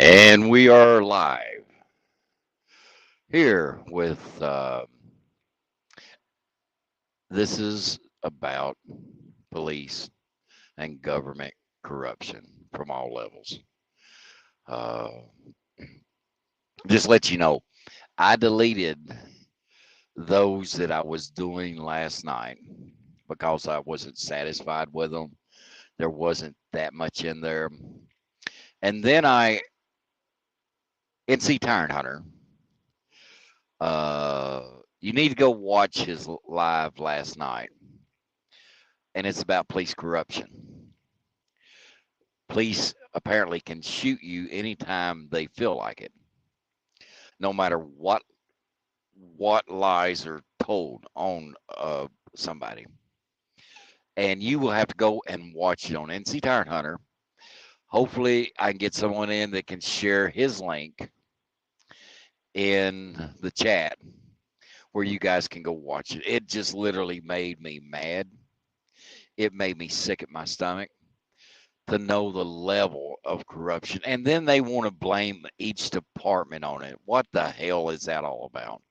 And we are live here with this is about police and government corruption from all levels. Uh, just let you know, I deleted those that I was doing last night because I wasn't satisfied with them. There wasn't that much in there. And then NC Tyrant Hunter, uh, you need to go watch his live last night, and it's about police corruption. Police apparently can shoot you anytime they feel like it, no matter what lies are told on somebody. And you will have to go and watch it on NC Tyrant Hunter. Hopefully, I can get someone in that can share his link in the chat where you guys can go watch it. It just literally made me mad. It made me sick at my stomach to know the level of corruption. And then they want to blame each department on it. What the hell is that all about?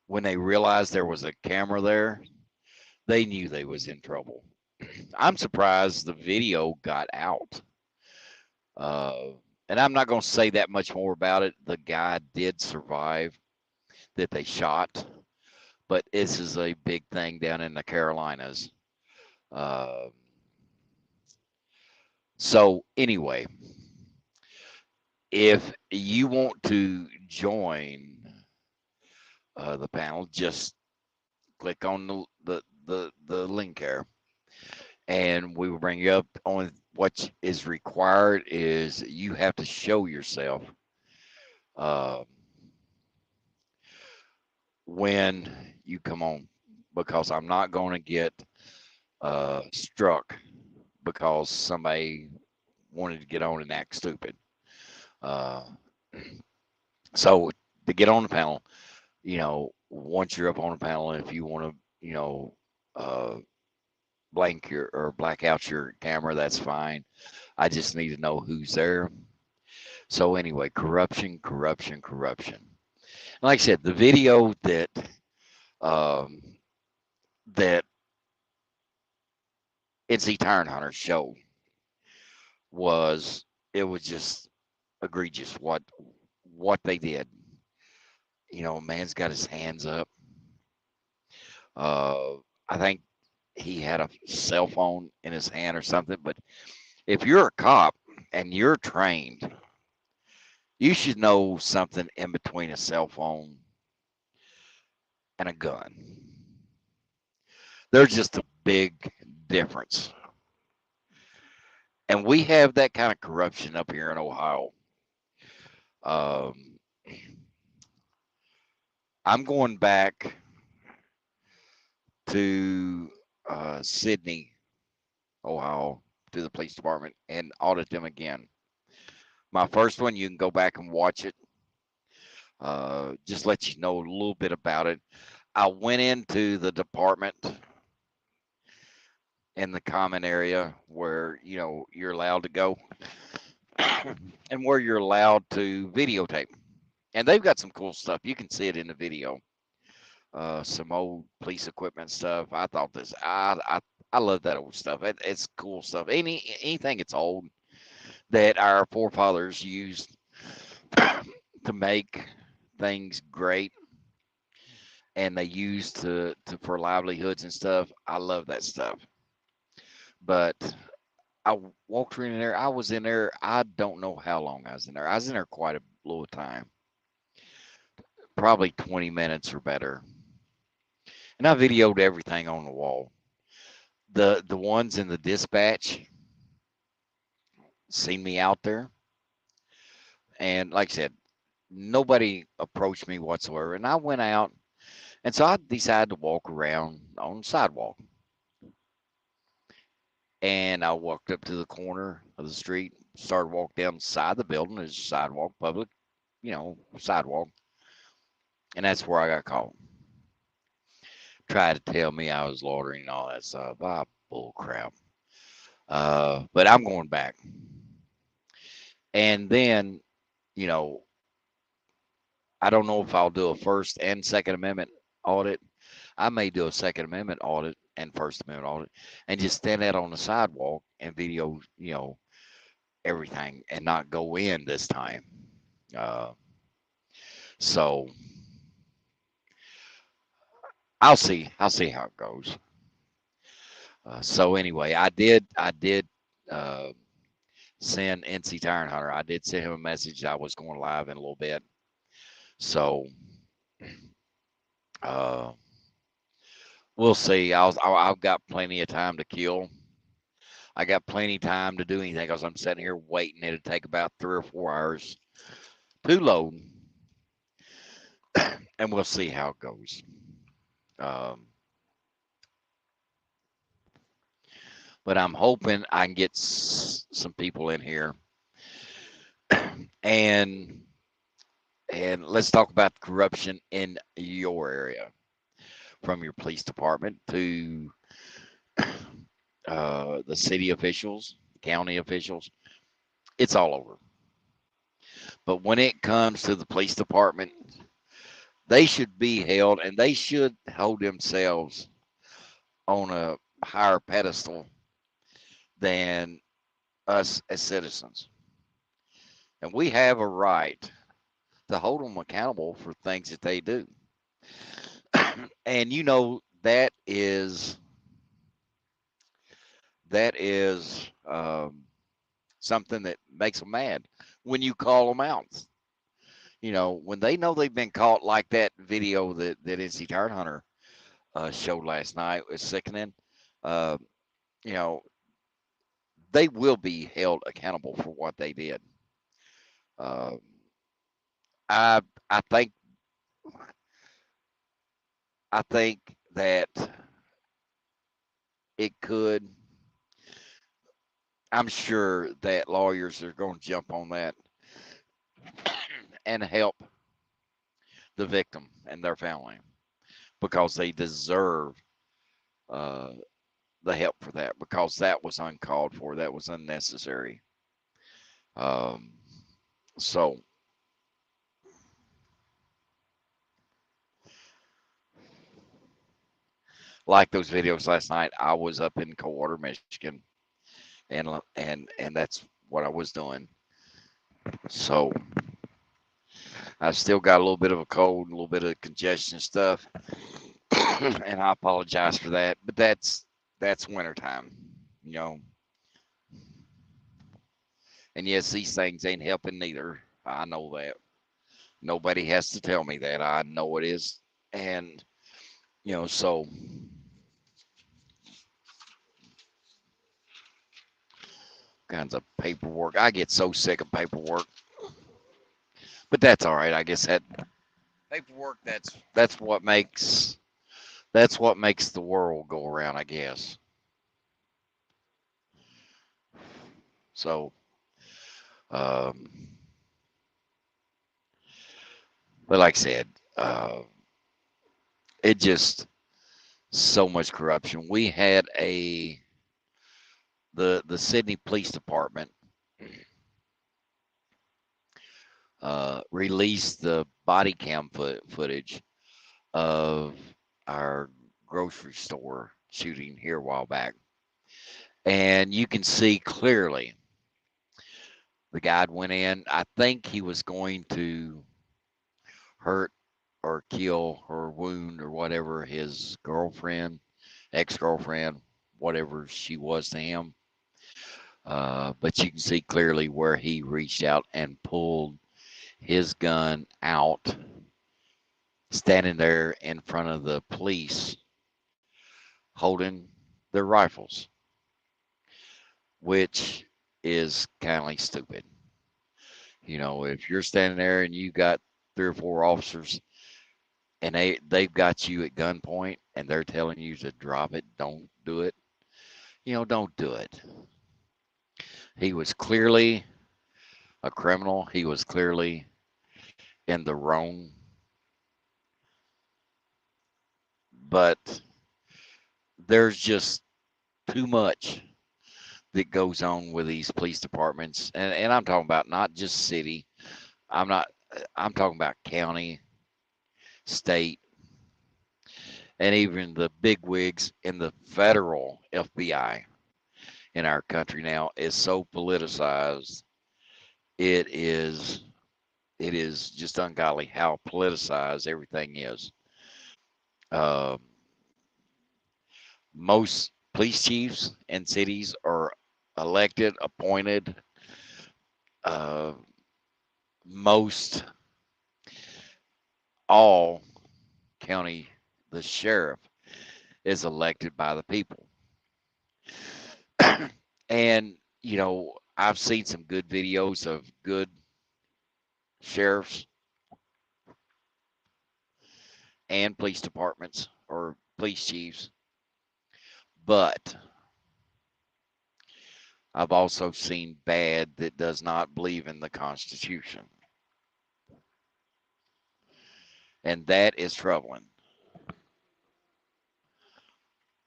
When they realized there was a camera there, they knew they was in trouble. I'm surprised the video got out. Uh, and I'm not going to say that much more about it. The guy did survive that they shot, but this is a big thing down in the Carolinas. Uh, so anyway, if you want to join the panel, just click on the link there, and we will bring you up. Only what is required is you have to show yourself uh, when you come on, because I'm not going to get struck because somebody wanted to get on and act stupid. Uh, so to get on the panel, once you're up on the panel, if you want to, uh, blank your or black out your camera, that's fine. I just need to know who's there. So anyway, corruption, corruption, corruption. Like I said, the video um, that NC Tyrant Hunter showed was it was just egregious what they did. A man's got his hands up. Uh, I think he had a cell phone in his hand or something. But if you're a cop and you're trained, you should know something in between a cell phone and a gun. There's just a big difference. And we have that kind of corruption up here in Ohio. Um, I'm going back to Sydney, Ohio, to the police department and audit them again. My first one, you can go back and watch it. Just let you know a little bit about it. I went into the department in the common area where you're allowed to go and where you're allowed to videotape. And they've got some cool stuff. You can see it in the video. Some old police equipment stuff. I thought I love that old stuff. It's cool stuff. Anything that's old that our forefathers used to make things great and they used to for livelihoods and stuff. I love that stuff. But I walked in there. I was in there. I don't know how long I was in there. I was in there quite a little time, probably 20 minutes or better. And I videoed everything on the wall. The ones in the dispatch seen me out there, and like I said, nobody approached me whatsoever. And I went out, and so I decided to walk around on the sidewalk. And I walked up to the corner of the street, started walking down the side of the building. There's a sidewalk, public, sidewalk. And that's where I got caught. Tried to tell me I was loitering and all that stuff. Ah, bull crap. But I'm going back. And then, you know, I don't know if I'll do a First and Second Amendment audit. I may do a Second Amendment audit and First Amendment audit and just stand out on the sidewalk and video, everything and not go in this time. Uh, so I'll see how it goes. So anyway, I did uh, send NC Tire and Hunter. I did send him a message that I was going live in a little bit. So uh, we'll see. I've got plenty of time to kill. I got plenty of time to do anything because I'm sitting here waiting. It'll take about 3 or 4 hours to load, and we'll see how it goes. Um, but I'm hoping I can get some people in here, and let's talk about corruption in your area, from your police department to the city officials, county officials. It's all over. But when it comes to the police department, they should be held, and they should hold themselves on a higher pedestal than us as citizens. And we have a right to hold them accountable for things that they do. And that is something that makes them mad when you call them out. When they know they've been caught, like that video that NC Tire Hunter showed last night was sickening. Uh, you know, they will be held accountable for what they did. Uh, I I think I think that it could. I'm sure that lawyers are going to jump on that and help the victim and their family because they deserve uh, the help for that, because that was uncalled for, that was unnecessary. Um, so, like those videos last night, I was up in Coldwater, Michigan, and that's what I was doing. So I still got a little bit of a cold, a little bit of congestion stuff, and I apologize for that. But that's wintertime, you know. And yes, these things ain't helping neither. I know that. Nobody has to tell me that. I know it is. And, so kinds of paperwork. I get so sick of paperwork. But that's all right. I guess that paperwork that's what makes the world go around, I guess. So um but like I said, it just so much corruption. We had the Sydney Police Department released the body cam footage of our grocery store shooting here a while back. And you can see clearly the guy went in. I think he was going to hurt or kill or wound or whatever his girlfriend, ex girlfriend, whatever she was to him. But you can see clearly where he reached out and pulled his gun out, standing there in front of the police holding their rifles, which is kind of like stupid. If you're standing there and you got 3 or 4 officers and they've got you at gunpoint and they're telling you to drop it, don't do it. Don't do it. He was clearly a criminal. He was clearly in the wrong, but there's just too much that goes on with these police departments, and I'm talking about not just city. I'm not. I'm talking about county, state, and even the big wigs in the federal FBI in our country now is so politicized. It is. It is just ungodly how politicized everything is. Um, most police chiefs in cities are elected, appointed. Uh, most all county, the sheriff is elected by the people. And, I've seen some good videos of good sheriffs and police departments or police chiefs, but I've also seen bad that does not believe in the Constitution. And that is troubling.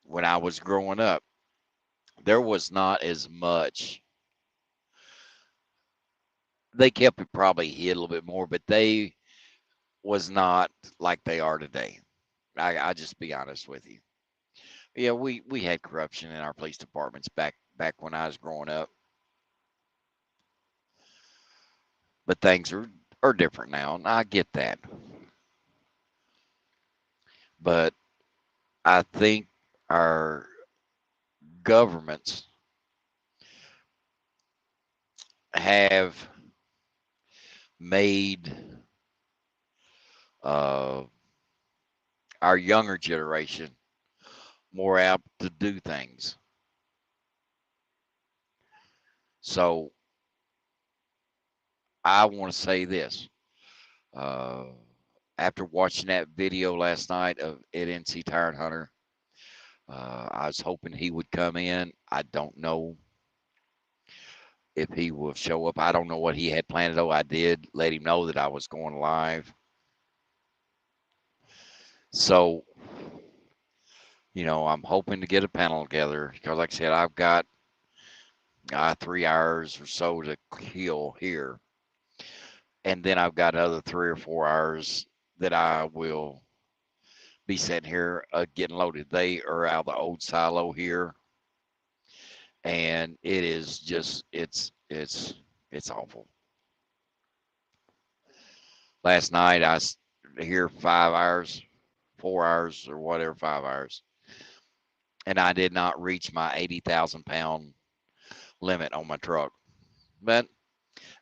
When I was growing up, there was not as much. They kept it probably hid a little bit more, but they was not like they are today. I just be honest with you. Yeah, we had corruption in our police departments back when I was growing up, but things are different now, and I get that. But I think our governments have made uh, our younger generation more apt to do things. So I want to say this. Uh, After watching that video last night of Ed NC Tire Hunter, I was hoping he would come in. I don't know if he will show up. I don't know what he had planned, though. I did let him know that I was going live. So, I'm hoping to get a panel together because, like I said, I've got 3 hours or so to kill here. And then I've got another 3 or 4 hours that I will be sitting here getting loaded. They are out of the old silo here, and it is just it's awful. Last night I was here 5 hours, 4 hours, or whatever, 5 hours, and I did not reach my 80,000 pound limit on my truck. But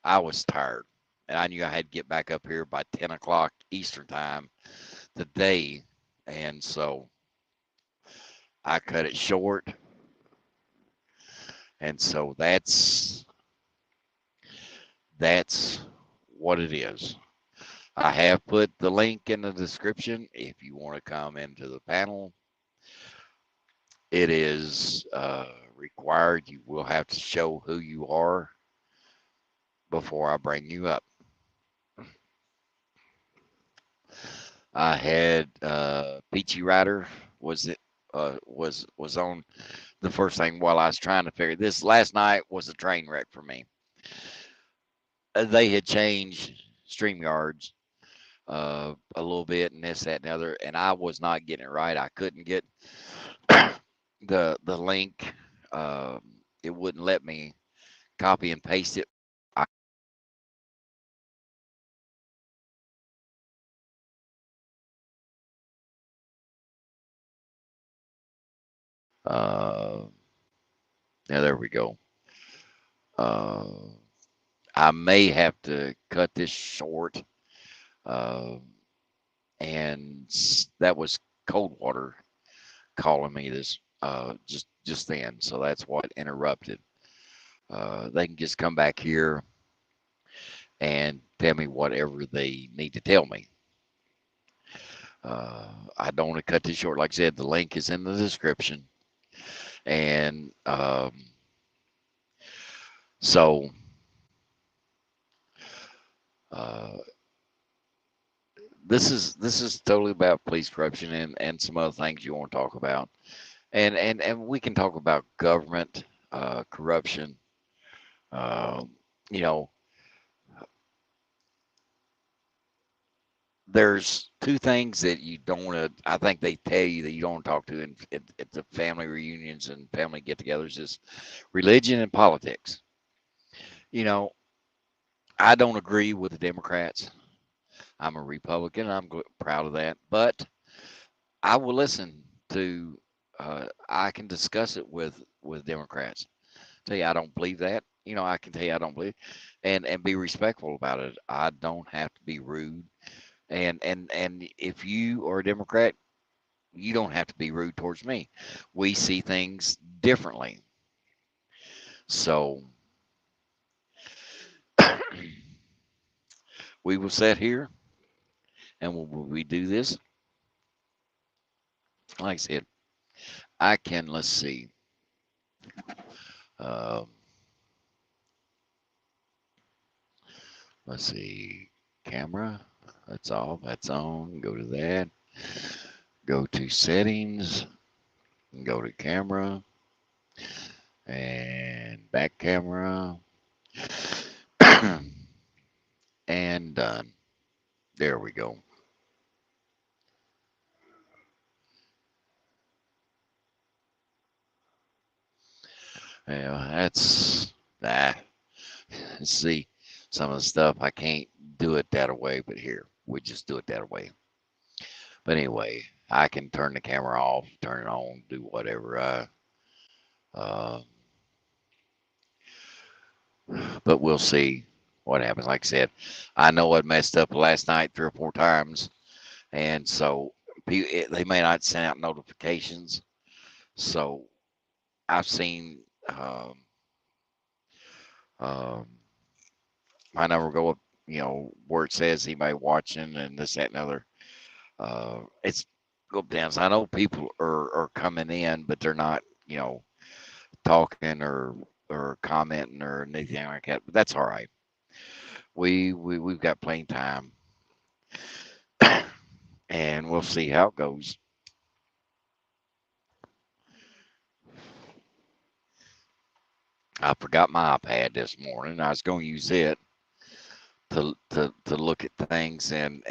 I was tired, and I knew I had to get back up here by 10 o'clock Eastern time today, and so I cut it short. And so that's what it is. I have put the link in the description if you want to come into the panel. It is required. You will have to show who you are before I bring you up. I had Peachy Rider was on the first thing while I was trying to figure this. Last night was a train wreck for me. They had changed StreamYards a little bit and this, that, and the other, and I was not getting it right. I couldn't get the link. It wouldn't let me copy and paste it. Uh, Now there we go. Uh, I may have to cut this short. Uh, and that was Coldwater calling me this just then, so that's what interrupted. They can just come back here and tell me whatever they need to tell me. I don't want to cut this short. Like I said, the link is in the description, and so uh, this is totally about police corruption and some other things you want to talk about, and we can talk about government corruption. Um, you know, there's two things that you don't want to. I think they tell you that you don't talk to at the family reunions and family get-togethers is religion and politics. You know, I don't agree with the Democrats. I'm a Republican. Proud of that, but I will listen to. I can discuss it with Democrats. Tell you I don't believe that. I can tell you I don't believe, and be respectful about it. I don't have to be rude. And if you are a Democrat, you don't have to be rude towards me. We see things differently. So we will sit here and when we do this, like I said, I can, let's see, um, let's see, camera, that's off, that's on, go to that, go to settings, go to camera, and back camera, and done. There we go. Yeah, that's that. See, some of the stuff I can't do it that way, but here we just do it that way. But anyway, I can turn the camera off, turn it on, do whatever. Uh, but we'll see what happens. Like I said, I know I messed up last night 3 or 4 times, and so they may not send out notifications. So I've seen um, um, my number go up, where it says anybody watching and this, that, and other. It's go up down. So I know people are coming in, but they're not, talking or commenting or anything like that. But that's all right. We've got plenty of time, and we'll see how it goes. I forgot my iPad this morning. I was going to use it to look at things and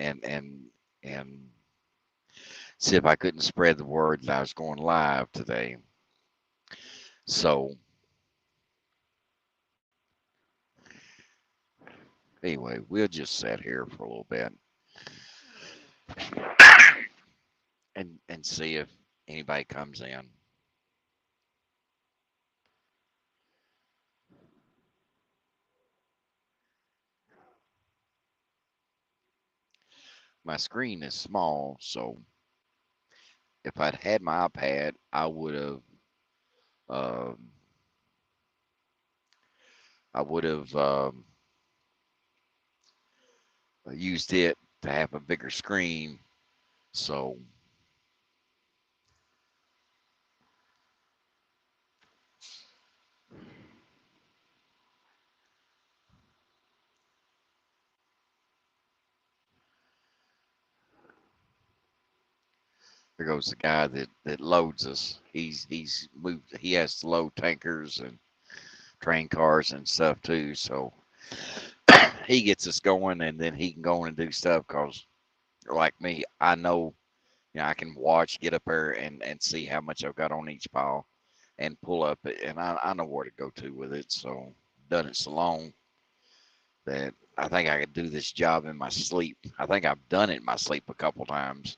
see if I couldn't spread the word that I was going live today. So anyway, we'll just sit here for a little bit and see if anybody comes in. My screen is small, so if I'd had my iPad, um, I would have used it to have a bigger screen. So there goes the guy that loads us. He's moved. He has to load tankers and train cars and stuff too. So he gets us going, and then he can go in and do stuff. Cause like me, I know, I can watch, get up there, and see how much I've got on each pile, and pull up it, and I know where to go to with it. So done it so long that I think I could do this job in my sleep. I think I've done it in my sleep a couple times.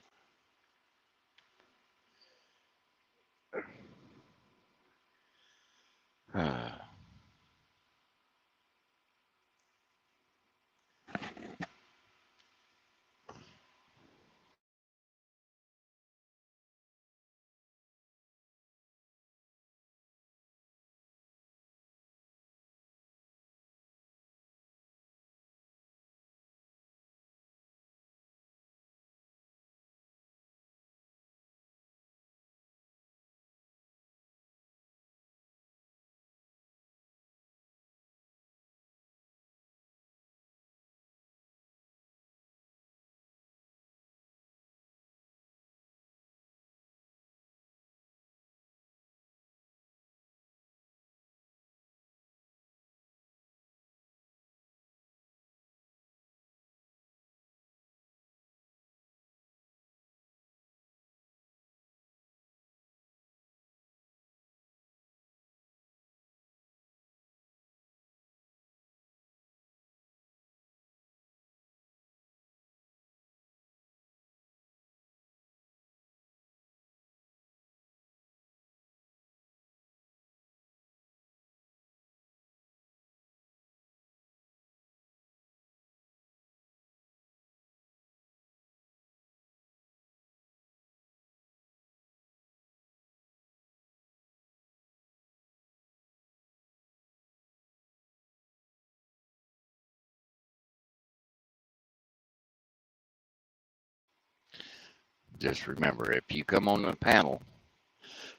just remember, if you come on the panel,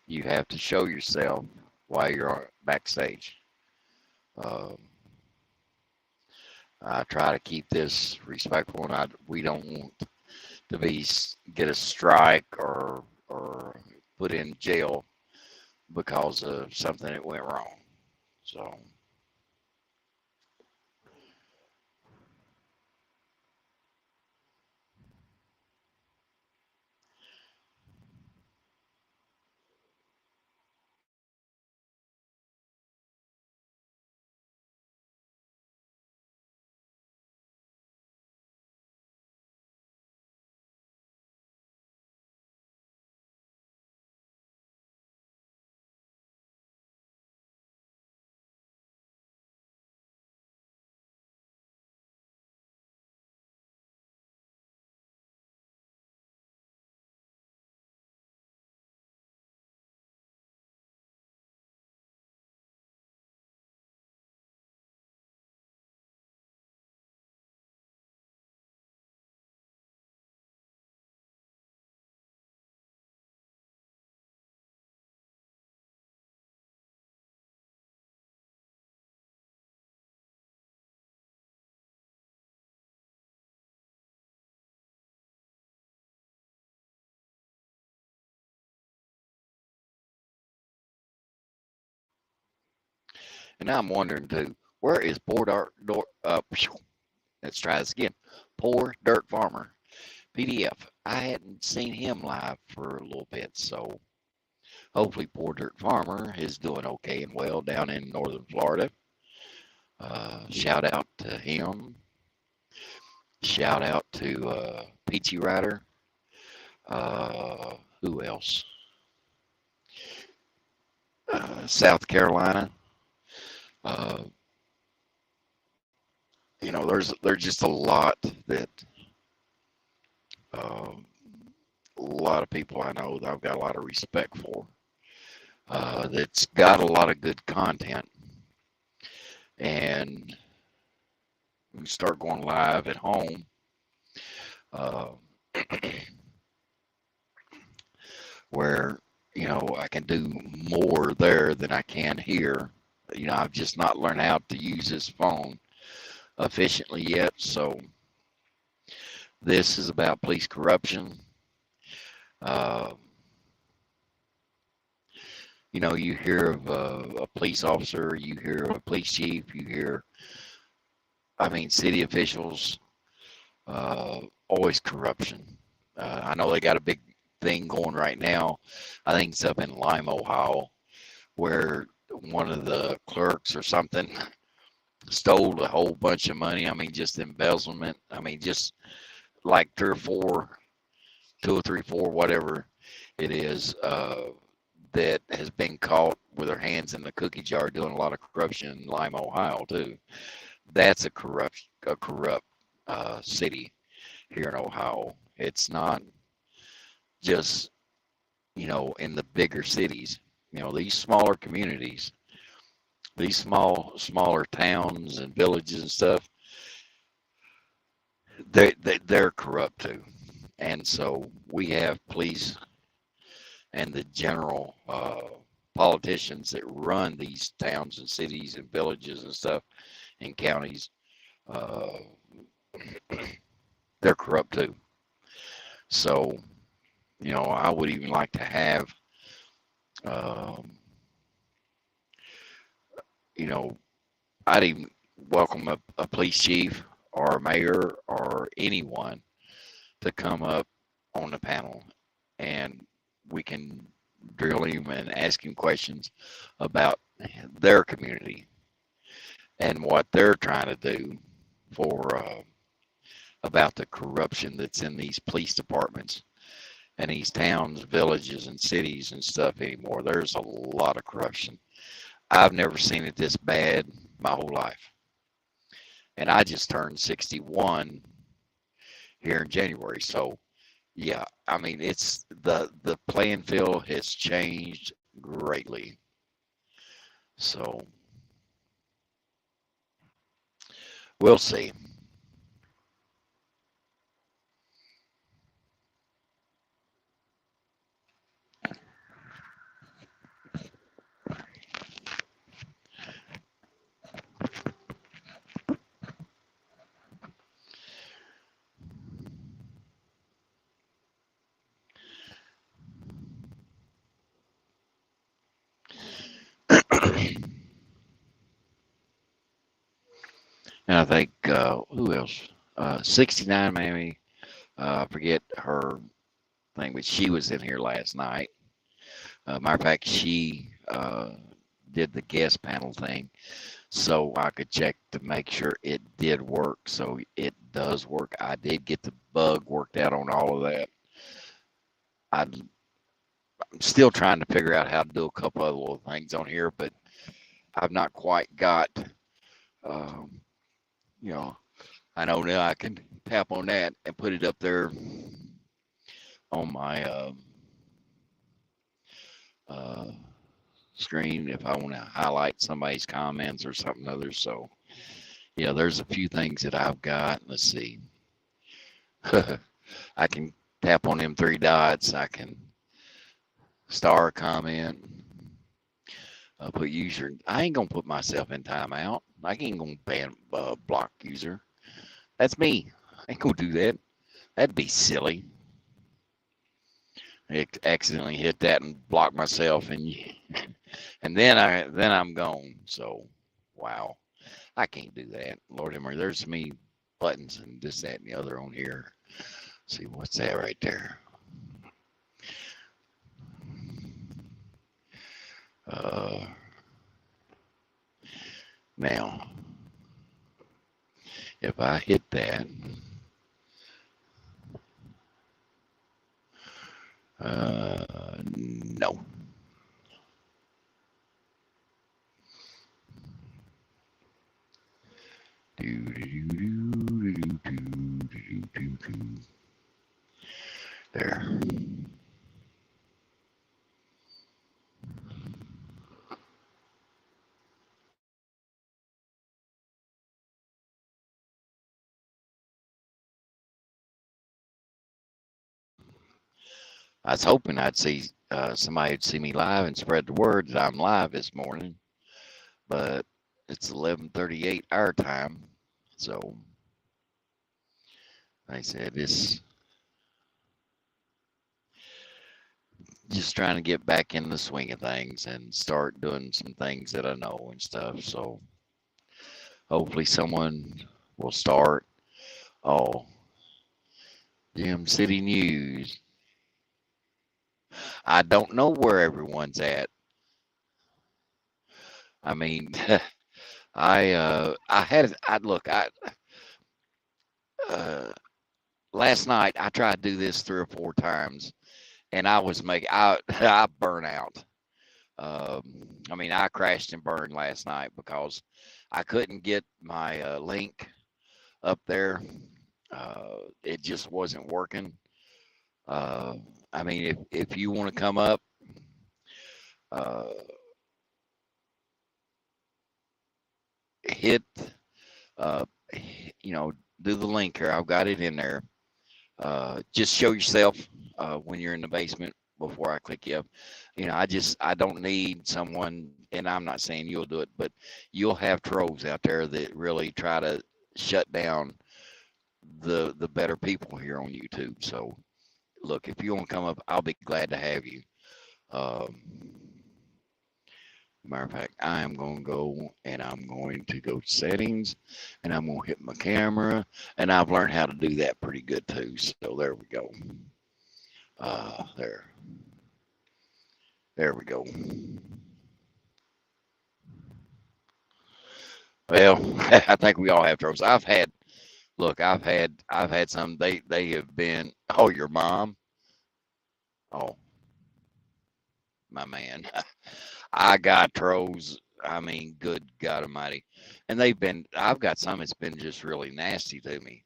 you have to show yourself while you're backstage. Um, I try to keep this respectful, and we don't want to get a strike or put in jail because of something that went wrong. So, and now I'm wondering too, where is let's try this again. Poor Dirt Farmer, PDF. I hadn't seen him live for a little bit, so hopefully Poor Dirt Farmer is doing okay and well down in northern Florida. Shout out to him. Shout out to Peachy Rider. Who else? South Carolina. Uh, there's just a lot that uh, a lot of people I know that I've got a lot of respect for. That's got a lot of good content, and we start going live at home. Uh, where I can do more there than I can here. I've just not learned how to use this phone efficiently yet. So this is about police corruption. Uh, you hear of a police officer, you hear of a police chief, you hear, city officials, always corruption. I know they got a big thing going right now. I think it's up in Lime, Ohio, where one of the clerks or something stole a whole bunch of money. Just embezzlement. Just like two or three, four, whatever it is, that has been caught with their hands in the cookie jar doing a lot of corruption in Lime, Ohio, too. That's a corrupt city here in Ohio. It's not just, in the bigger cities. These smaller communities, these smaller towns and villages and stuff, they're corrupt too. And so we have police and the general politicians that run these towns and cities and villages and stuff and counties. Uh, they're corrupt too. So, I would even like to have, um, you know, I'd even welcome a police chief or a mayor or anyone to come up on the panel, and we can drill him and ask him questions about their community and what they're trying to do for about the corruption that's in these police departments and these towns, villages, and cities and stuff anymore. There's a lot of corruption. I've never seen it this bad my whole life. And I just turned 61 here in January. So, yeah, it's the playing field has changed greatly. So, we'll see. And I think who else? 69 maybe. I forget her thing, but she was in here last night. Matter of fact, she did the guest panel thing, so I could check to make sure it did work. So it does work. I did get the bug worked out on all of that. I'm still trying to figure out how to do a couple other little things on here, but I've not quite got, um, you know, I know now I can tap on that and put it up there on my uh, screen if I want to highlight somebody's comments or something other. So, yeah, there's a few things that I've got. Let's see. I can tap on them three dots. I can star a comment. Put user. I ain't gonna put myself in timeout. I ain't gonna ban block user. That's me. I ain't gonna do that. That'd be silly. I accidentally hit that and block myself, and then I'm gone. So, wow, I can't do that. Lord have mercy. There's so many buttons and this, that, and the other on here. Let's see what's that right there. Now, if I hit that, no. There. I was hoping I'd see somebody would see me live and spread the word that I'm live this morning, but it's 11:38 our time, so like I said, this just trying to get back in the swing of things and start doing some things that I know and stuff. So hopefully someone will start. Oh, Gem City News. I don't know where everyone's at. I mean, I had I look I uh, last night I tried to do this 3 or 4 times, and I was making I burn out. I mean, I crashed and burned last night because I couldn't get my link up there. It just wasn't working. Uh, I mean, if you want to come up, uh, hit, uh, do the link here. I've got it in there. Just show yourself when you're in the basement before I click you up. I don't need someone, and I'm not saying you'll do it, but you'll have trolls out there that really try to shut down the better people here on YouTube. So look, if you want to come up, I'll be glad to have you. Um, Matter of fact, I am going to go and I'm going to go settings and I'm going to hit my camera. And I've learned how to do that pretty good too. So there we go. There. There we go. Well, I think we all have troubles. I've had some, they have been, oh, your mom. Oh, my man. I got trolls. I mean, good God Almighty. And I've got some that's been just really nasty to me,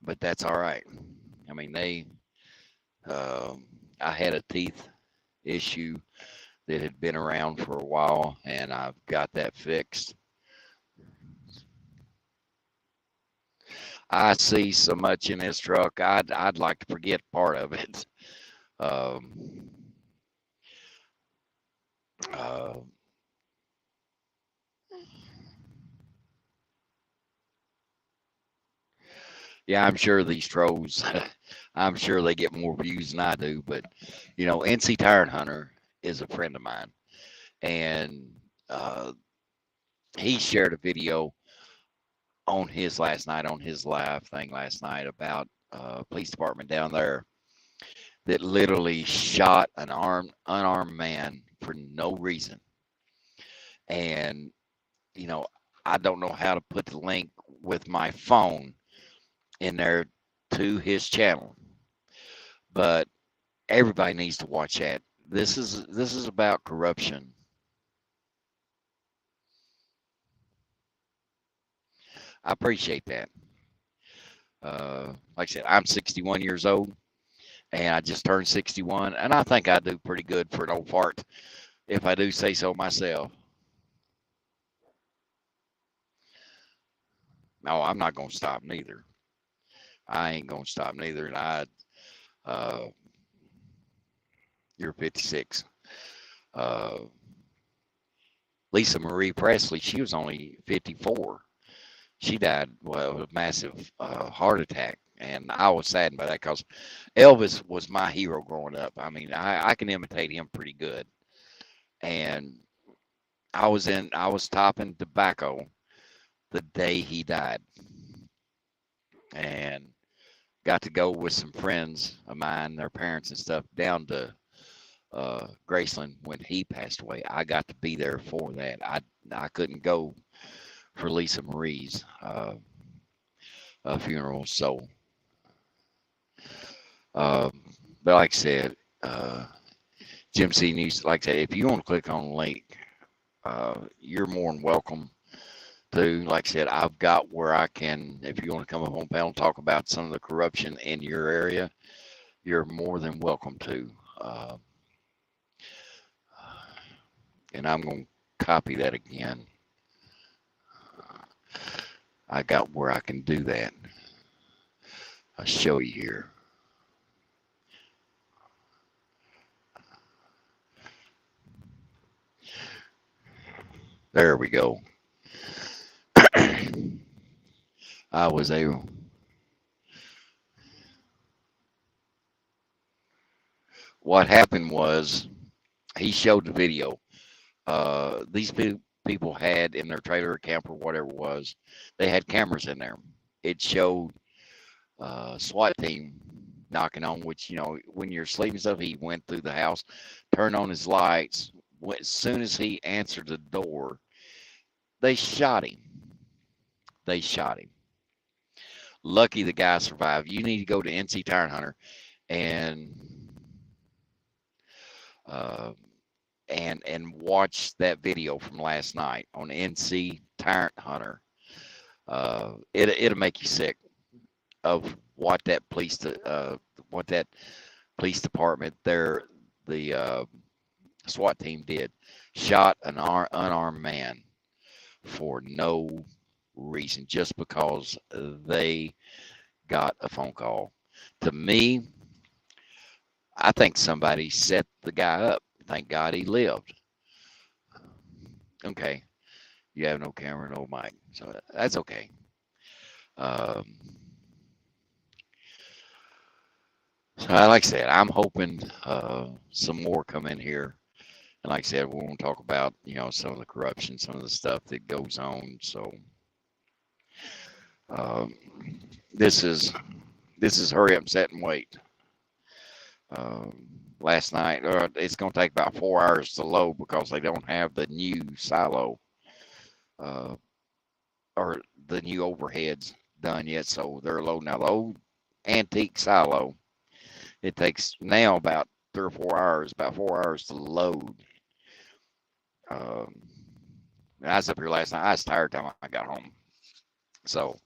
but that's all right. I mean, uh, I had a teeth issue that had been around for a while, and I've got that fixed. I see so much in this truck. I'd like to forget part of it. Um, uh, yeah, I'm sure these trolls, I'm sure they get more views than I do. But NC Tire Hunter is a friend of mine, and uh, he shared a video on his last night, on his live thing last night about police department down there that literally shot an unarmed man for no reason. And, you know, I don't know how to put the link with my phone in there to his channel, but everybody needs to watch that. This is about corruption. I appreciate that. Like I said, I'm 61 years old, and I just turned 61, and I think I do pretty good for an old fart, if I do say so myself. No, I'm not gonna stop neither. I ain't gonna stop neither, and uh, you're 56. Uh, Lisa Marie Presley, she was only 54. She died, well, of a massive heart attack. And I was saddened by that because Elvis was my hero growing up. I mean, I can imitate him pretty good. And I was topping tobacco the day he died, and got to go with some friends of mine, their parents and stuff, down to Graceland when he passed away. I got to be there for that. I couldn't go for Lisa Marie's funeral. So, but like I said, Jim C News, like I said, if you want to click on the link, you're more than welcome to. Like I said, I've got where I can, if you want to come up on panel and talk about some of the corruption in your area, you're more than welcome to. And I'm going to copy that again. I got where I can do that. I'll show you here. There we go. I was able. What happened was he showed the video. These people had in their trailer or camper, whatever it was, they had cameras in there. It showed SWAT team knocking on, which, you know, when you're asleep and stuff, he went through the house, turned on his lights. As soon as he answered the door, they shot him. They shot him. Lucky the guy survived. You need to go to NC Tire Hunter and watch that video from last night on NC Tire Hunter. It'll make you sick of what that police department there, the SWAT team did. Shot an unarmed man for no reason, just because they got a phone call. To me, I think somebody set the guy up. Thank God he lived. Okay, you have no camera, no mic, so that's okay. So like I said, I'm hoping some more come in here. And like I said, we're going to talk about, you know, some of the corruption, some of the stuff that goes on. So this is hurry up, set and wait. Last night, it's going to take about 4 hours to load because they don't have the new silo or the new overheads done yet. So they're loading out the old antique silo. It takes now about 3 or 4 hours, about 4 hours to load. I was up here last night. I was tired time I got home. So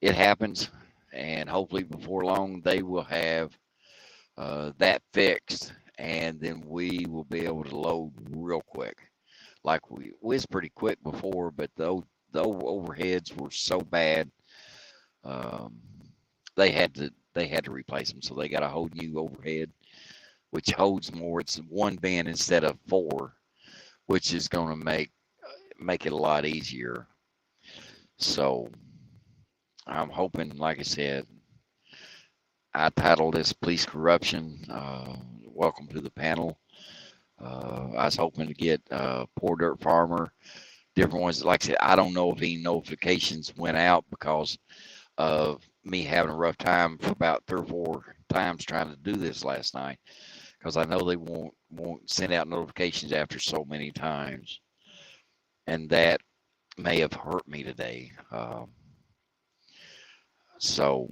it happens, and hopefully before long they will have that fixed, and then we will be able to load real quick. Like we was pretty quick before, but the overheads were so bad, they had to replace them. So they got a whole new overhead, which holds more. It's one bin instead of 4, which is going to make it a lot easier. So I'm hoping, like I said, I titled this Police Corruption. Welcome to the panel. I was hoping to get Poor Dirt Farmer different ones. Like I said, I don't know if any notifications went out because of me having a rough time for about 3 or 4 times trying to do this last night. Because I know they won't send out notifications after so many times, and that may have hurt me today. So,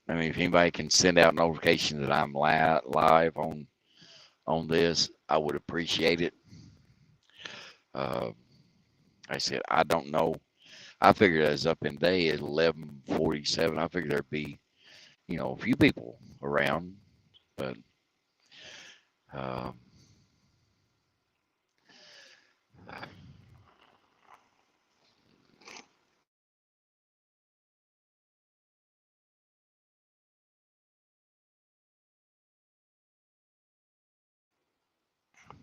I mean, if anybody can send out notification that I'm live on this, I would appreciate it. Uh, like I said, I don't know. I figured as up in day at 11:47. I figured there'd be, a few people around, but uh,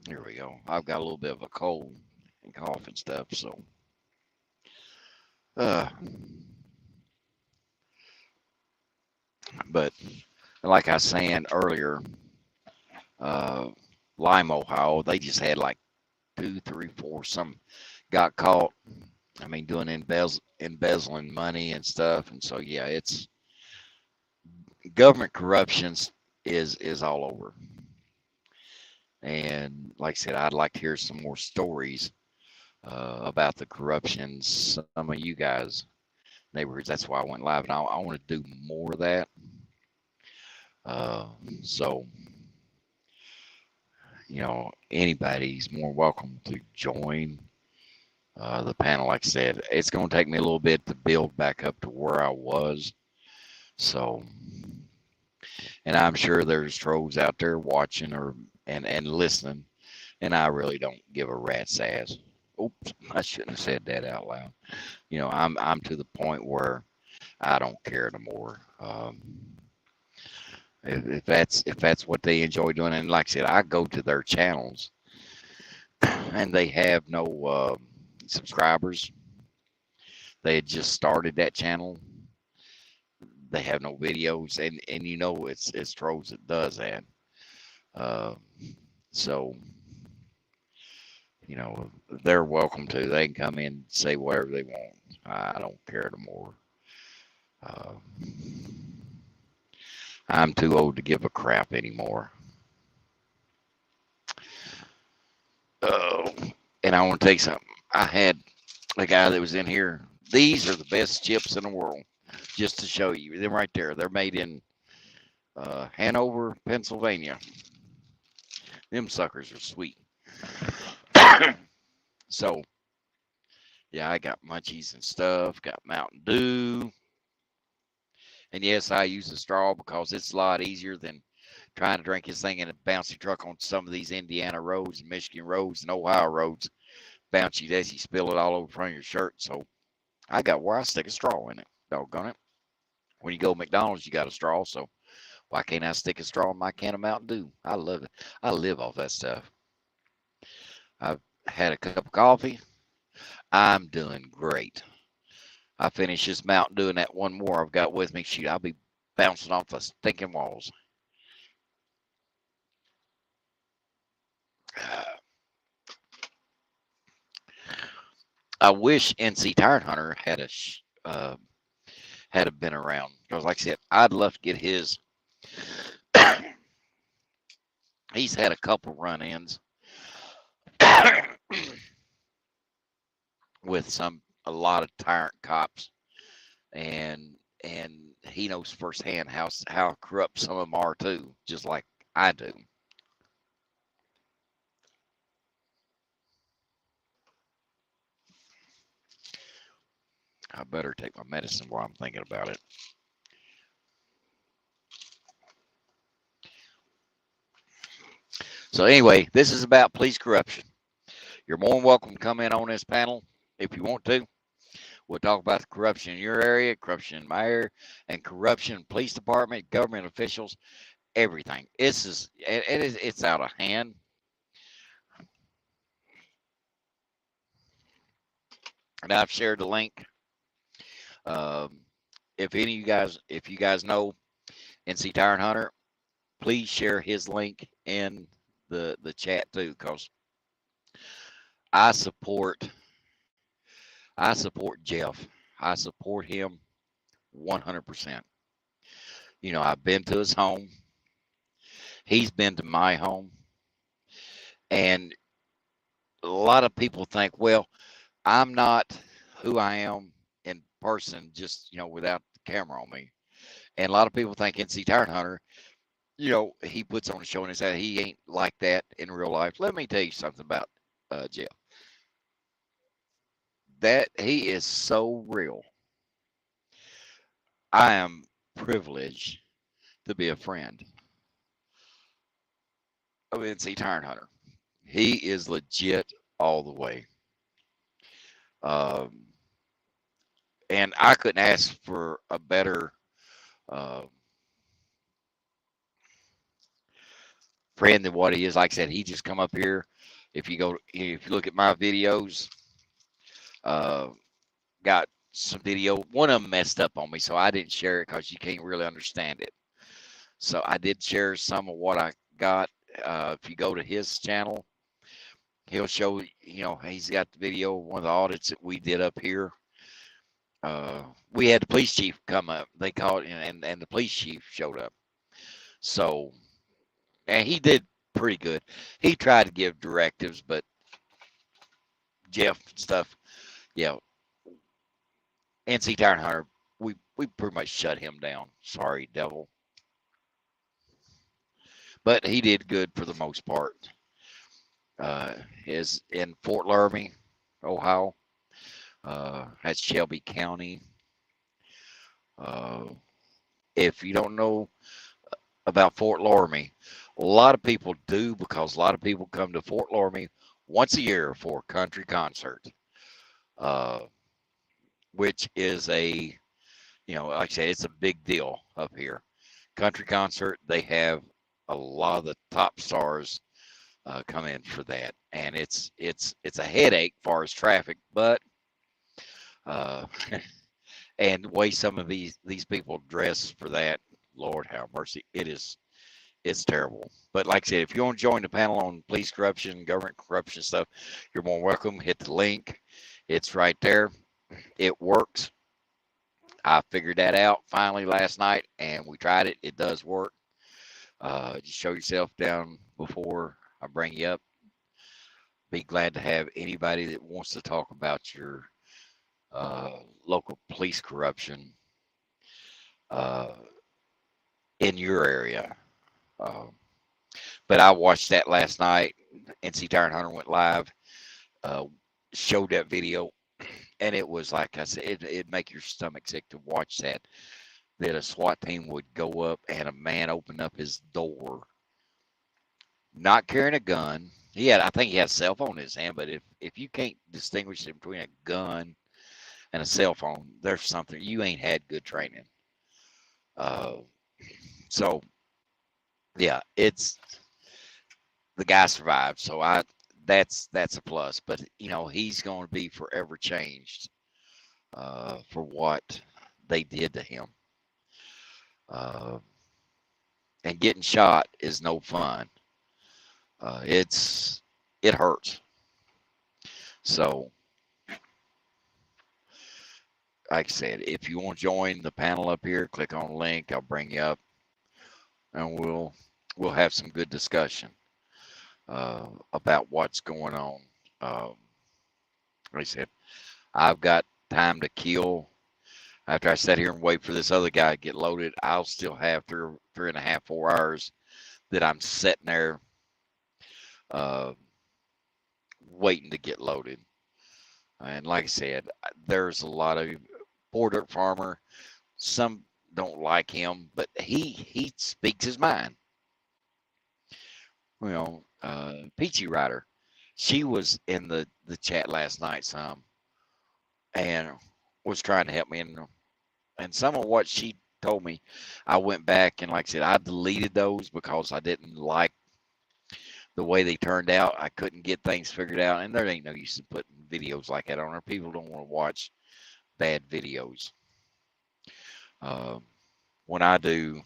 here we go. I've got a little bit of a cold and cough and stuff, so uh, but like I was saying earlier, uh, Lime, Ohio, they just had like two, three, four, some got caught. I mean, doing embezzling money and stuff, and so yeah, it's government corruptions is all over. And like I said, I'd like to hear some more stories about the corruption. Some of you guys neighborhoods. That's why I went live, and I want to do more of that. Uh, so anybody's more welcome to join the panel. Like I said, it's going to take me a little bit to build back up to where I was. So, and I'm sure there's trolls out there watching and listening, and I really don't give a rat's ass. Oops, I shouldn't have said that out loud. I'm to the point where I don't care no more. If that's what they enjoy doing, and like I said, I go to their channels, and they have no subscribers. They had just started that channel. They have no videos, and it's trolls that does that. Uh, so they're welcome to. They can come in and say whatever they want. I don't care no more. Uh, I'm too old to give a crap anymore. Oh, and I want to tell you something. I had a guy that was in here. These are the best chips in the world. Just to show you, them right there. They're made in Hanover, Pennsylvania. Them suckers are sweet. So, yeah, I got munchies and stuff. Got Mountain Dew. And yes, I use a straw because it's a lot easier than trying to drink this thing in a bouncy truck on some of these Indiana roads and Michigan roads and Ohio roads. Bouncy as you spill it all over front of your shirt. So I got where I stick a straw in it. Doggone it. When you go to McDonald's, you got a straw. So why can't I stick a straw in my can of Mountain Dew? I love it. I live off that stuff. I've had a cup of coffee. I'm doing great. I finish this Mountain Dew and that one more I've got with me. Shoot, I'll be bouncing off the stinking walls. I wish NC Tire Hunter had been around because, like I said, I'd love to get his. He's had a couple run-ins with a lot of tyrant cops, and he knows firsthand how corrupt some of them are too, just like I do. I better take my medicine while I'm thinking about it. So anyway, this is about police corruption. You're more than welcome to come in on this panel if you want to. We'll talk about the corruption in your area, corruption in my area, and corruption in police department, government officials, everything. It's out of hand. And I've shared the link. Um, if you guys know NC Tire Hunter, please share his link in the chat too, because I support I support Jeff. I support him 100%. You know, I've been to his home. He's been to my home. And a lot of people think, well, I'm not who I am in person, just, without the camera on me. And a lot of people think NC Tire Hunter, he puts on a show and he said he ain't like that in real life. Let me tell you something about Jeff. That he is so real. I am privileged to be a friend of NC Tire Hunter. He is legit all the way. Um, and I couldn't ask for a better uh, friend than what he is. Like I said, he just come up here. If you look at my videos, uh, got some video. One of them messed up on me, so I didn't share it because you can't really understand it. So I did share some of what I got. If you go to his channel, he'll show. He's got the video of one of the audits that we did up here. We had the police chief come up. They called, and the police chief showed up. So, and he did pretty good. He tried to give directives, but Jeff stuff, yeah, NC Tire Hunter, we pretty much shut him down. Sorry, devil. But he did good for the most part. Is in Fort Laramie, Ohio. That's Shelby County. Uh, if you don't know about Fort Laramie, a lot of people do because a lot of people come to Fort Laramie once a year for a country concert, uh, which is like I said, it's a big deal up here. Country concert, they have a lot of the top stars come in for that, and it's a headache as far as traffic, but uh, and the way some of these people dress for that, Lord have mercy, it's terrible. But like I said, if you want to join the panel on police corruption, government corruption stuff, you're more welcome. Hit the link. It's right there. It works. I figured that out finally last night, and we tried it. It does work. Just show yourself down before I bring you up. Be glad to have anybody that wants to talk about your local police corruption uh, in your area. Uh, but I watched that last night. NC Tire Hunter went live, uh, showed that video, and it was like I said, it'd make your stomach sick to watch that. That a SWAT team would go up and a man opened up his door, not carrying a gun. I think he had a cell phone in his hand, but if you can't distinguish between a gun and a cell phone, there's something you ain't had good training. So yeah, it's the guy survived, so that's a plus. But he's going to be forever changed for what they did to him. And getting shot is no fun. It hurts. So, like I said, if you want to join the panel up here, click on the link. I'll bring you up, and we'll have some good discussion about what's going on. Like I said, I've got time to kill. After I sit here and wait for this other guy to get loaded, I'll still have three and a half, 4 hours that I'm sitting there waiting to get loaded. And like I said, there's a lot of poor dirt farmer. Some don't like him, but he speaks his mind. Peachy Rider, she was in the chat last night some, and was trying to help me. And some of what she told me, I went back and like I said, I deleted those because I didn't like the way they turned out. I couldn't get things figured out, and there ain't no use in putting videos like that on there. People don't want to watch bad videos. When I do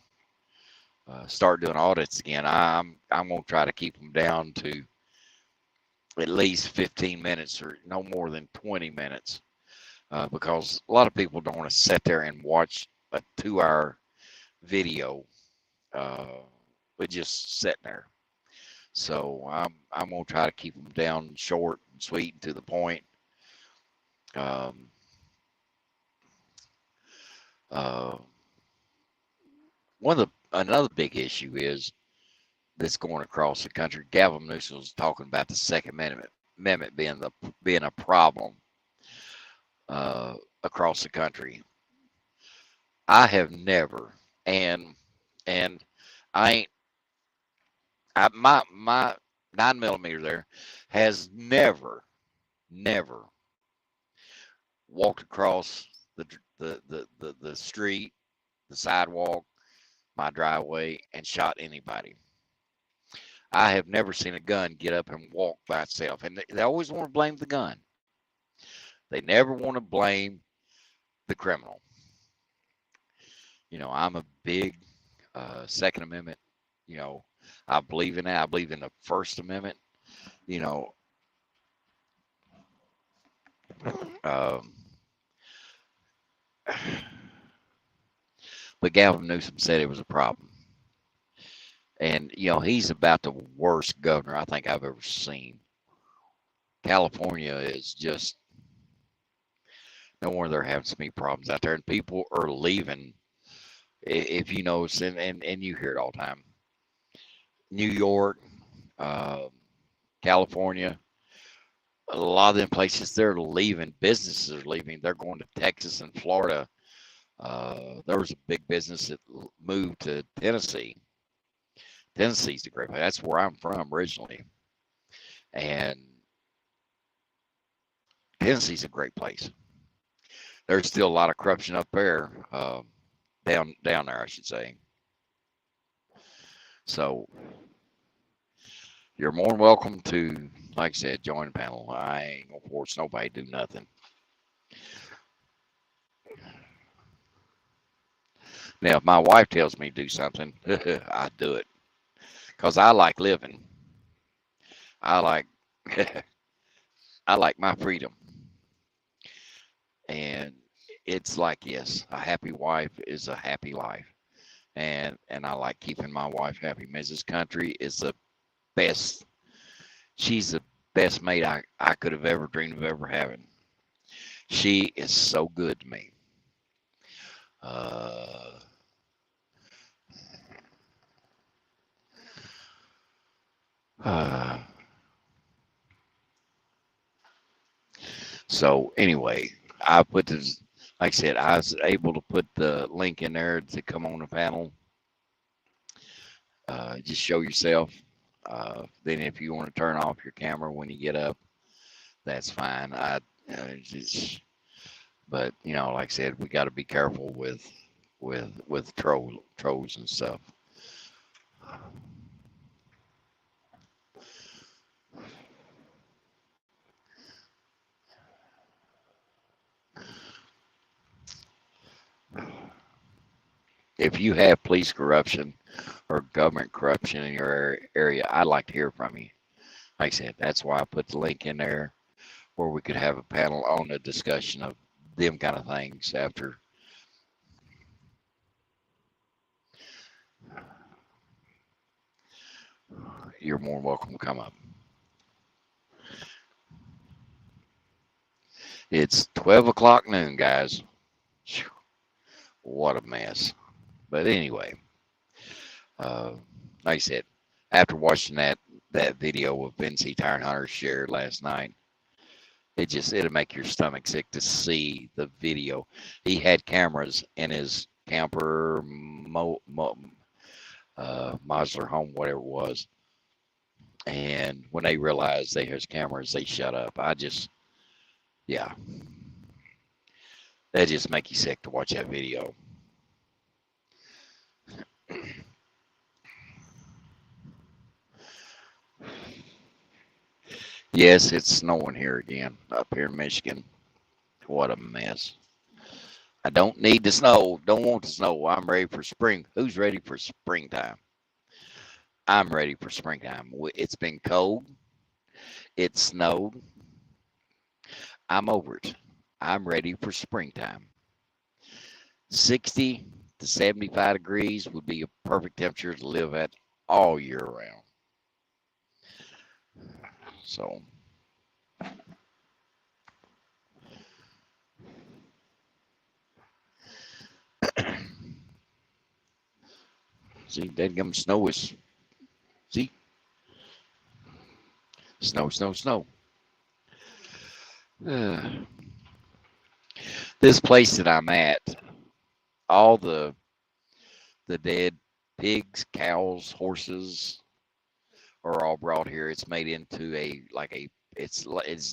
start doing audits again, I'm gonna try to keep them down to at least 15 minutes or no more than 20 minutes. because a lot of people don't want to sit there and watch a 2 hour video uh, with just sitting there. So I'm gonna try to keep them down short and sweet and to the point. Um, uh, another big issue is that's going across the country. Gavin Newsom was talking about the Second Amendment being a problem across the country. I have never, and I ain't. My 9 millimeter there has never walked across the street, the sidewalk, my driveway, and shot anybody. I have never seen a gun get up and walk by itself, and they always want to blame the gun. They never want to blame the criminal. I'm a big Second Amendment. You know, I believe in that. I believe in the First Amendment. You know, um, but Gavin Newsom said it was a problem, and he's about the worst governor I think I've ever seen. California is just no wonder they're having so many problems out there, and people are leaving. If you notice, and you hear it all the time. New York, uh, California, a lot of them places they're leaving. Businesses are leaving. They're going to Texas and Florida. There was a big business that moved to Tennessee. Tennessee's a great place. That's where I'm from originally, and Tennessee's a great place. There's still a lot of corruption up there, down there, I should say. So you're more than welcome to, like I said, join the panel. I ain't gonna force nobody to do nothing. Now, if my wife tells me to do something, I do it because I like living. I like I like my freedom, and it's like yes, a happy wife is a happy life, and I like keeping my wife happy. Mrs. Country is the best. She's the best mate I could have ever dreamed of ever having. She is so good to me. Uh, uh, so anyway, I put this. Like I said, I was able to put the link in there to come on the panel. Just show yourself. Then, if you want to turn off your camera when you get up, that's fine. But like I said, we got to be careful with trolls and stuff. If you have police corruption or government corruption in your area, I'd like to hear from you. Like I said, that's why I put the link in there where we could have a panel on a discussion of them kind of things after. You're more than welcome to come up. It's 12 o'clock noon, guys. What a mess. But anyway, like I said, after watching that video of Vince Tire Hunter shared last night, it'll make your stomach sick to see the video. He had cameras in his camper, Mosler home, whatever it was. And when they realized they had cameras, they shut up. Yeah, that just make you sick to watch that video. Yes, it's snowing here again up here in Michigan. What a mess. I don't need the snow. Don't want the snow. I'm ready for spring. Who's ready for springtime? I'm ready for springtime. It's been cold. It snowed. I'm over it. I'm ready for springtime. 60 to 75 degrees would be a perfect temperature to live at all year round. So, see, dead snow is, see, snow, snow, snow. Uh, this place that I'm at, all the dead pigs, cows, horses are all brought here. It's made into a like a it's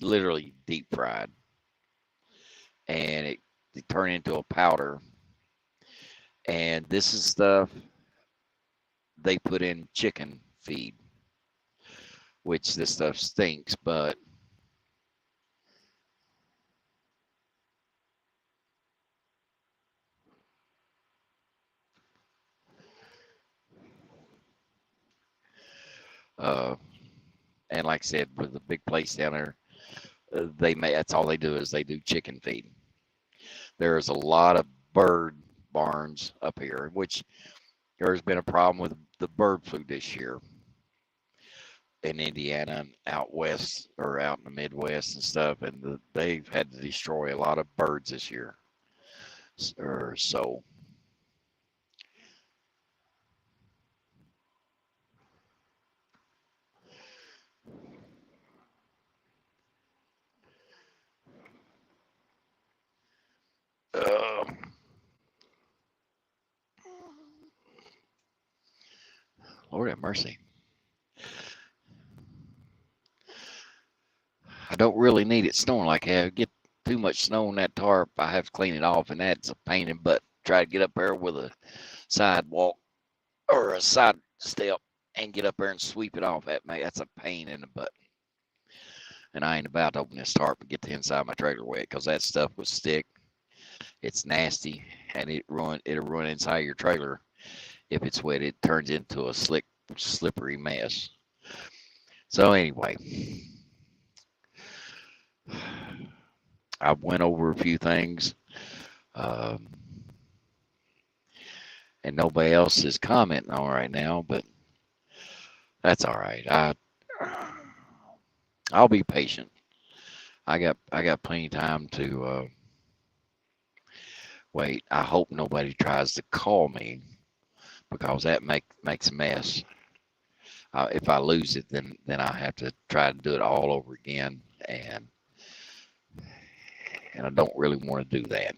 literally deep fried, and it turn into a powder. And this is stuff they put in chicken feed, which this stuff stinks, but uh, and like I said, with the big place down there, that's all they do is they do chicken feed. There's a lot of bird barns up here, which there's been a problem with the bird flu this year in Indiana and out west or out in the Midwest and stuff, and they've had to destroy a lot of birds this year or so. Uh, Lord have mercy. I don't really need it snowing like that. I get too much snow on that tarp, I have to clean it off, and that's a pain in the butt. Try to get up there with a sidewalk or a side step and get up there and sweep it off. That's a pain in the butt. And I ain't about to open this tarp and get the inside of my trailer wet because that stuff will stick. It's nasty, and it'll run inside your trailer. If it's wet, it turns into a slick, slippery mess. So anyway, I went over a few things, um, and nobody else is commenting on right now, but that's all right. I'll be patient. I got plenty of time to wait. I hope nobody tries to call me because that makes a mess. If I lose it, then I have to try to do it all over again, and I don't really want to do that.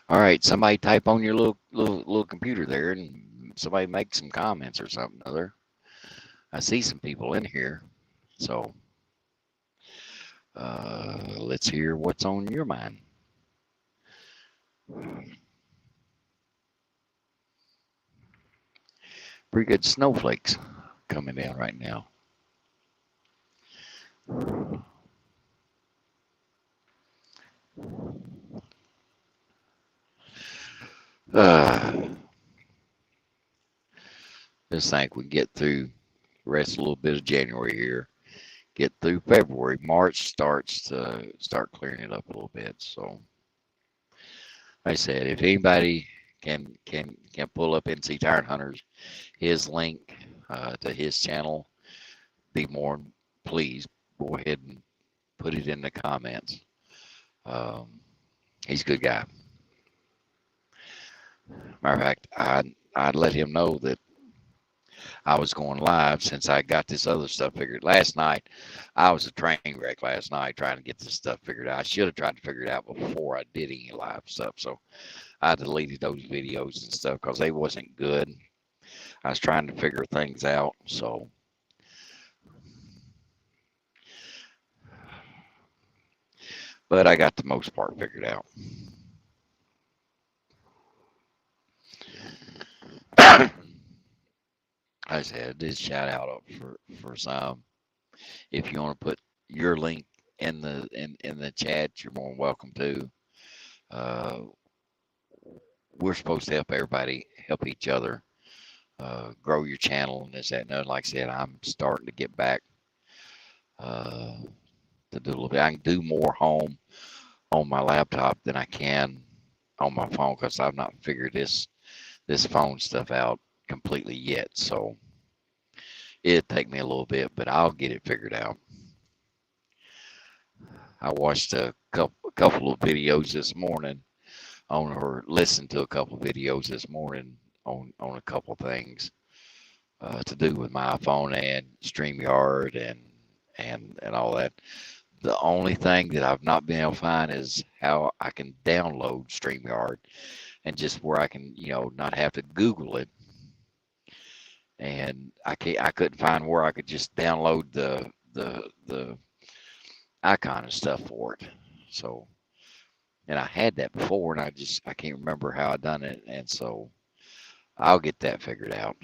All right, somebody type on your little computer there, and somebody make some comments or something other. I see some people in here, so let's hear what's on your mind. Pretty good snowflakes coming down right now. Uh, just think we get through the rest a little bit of January here, get through February. March starts to start clearing it up a little bit. So, like I said, if anybody can pull up NC Tire Hunters, his link to his channel, be more please go ahead and put it in the comments. Um, he's a good guy. Matter of fact, I'd let him know that I was going live since I got this other stuff figured. Last night, I was a train wreck last night trying to get this stuff figured out. I should have tried to figure it out before I did any live stuff. So I deleted those videos and stuff because they wasn't good. I was trying to figure things out. So, but I got the most part figured out. I said this shout out up for some. If you want to put your link in the chat, you're more than welcome to. Uh, we're supposed to help everybody help each other. grow your channel and this, that, and other. Like I said, I'm starting to get back to do a little bit. I can do more home on my laptop than I can on my phone because I've not figured this phone stuff out completely yet. So it'd take me a little bit, but I'll get it figured out. I watched a couple of videos this morning on, or listened to a couple of videos this morning on a couple of things to do with my iPhone and StreamYard and all that. The only thing that I've not been able to find is how I can download StreamYard and just where I can, not have to Google it. And I couldn't find where I could just download the icon and stuff for it. So, and I had that before, and I can't remember how I done it, and so I'll get that figured out.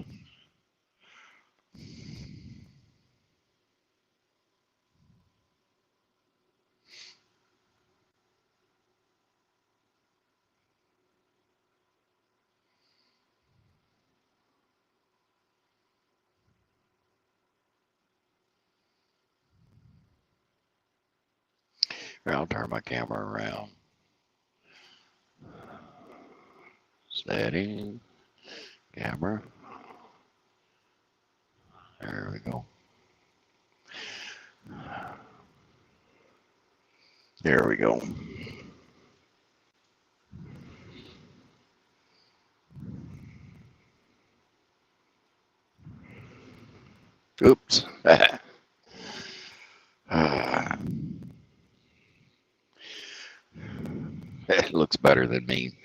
I'll turn my camera around. Setting camera. There we go. There we go. Oops. It looks better than me.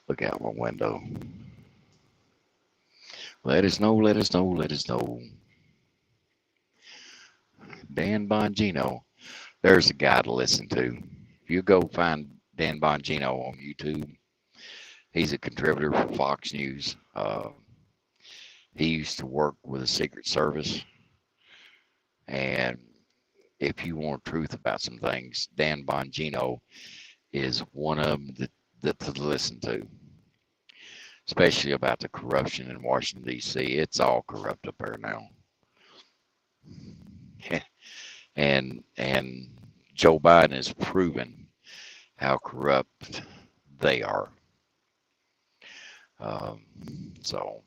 Look out my window. Let us know, let us know, let us know. Dan Bongino. There's a guy to listen to. If you go find Dan Bongino on YouTube, he's a contributor for Fox News. He used to work with the Secret Service. And if you want truth about some things, Dan Bongino is one of them that to listen to, especially about the corruption in Washington, D.C. It's all corrupt up there now. and Joe Biden has proven how corrupt they are. So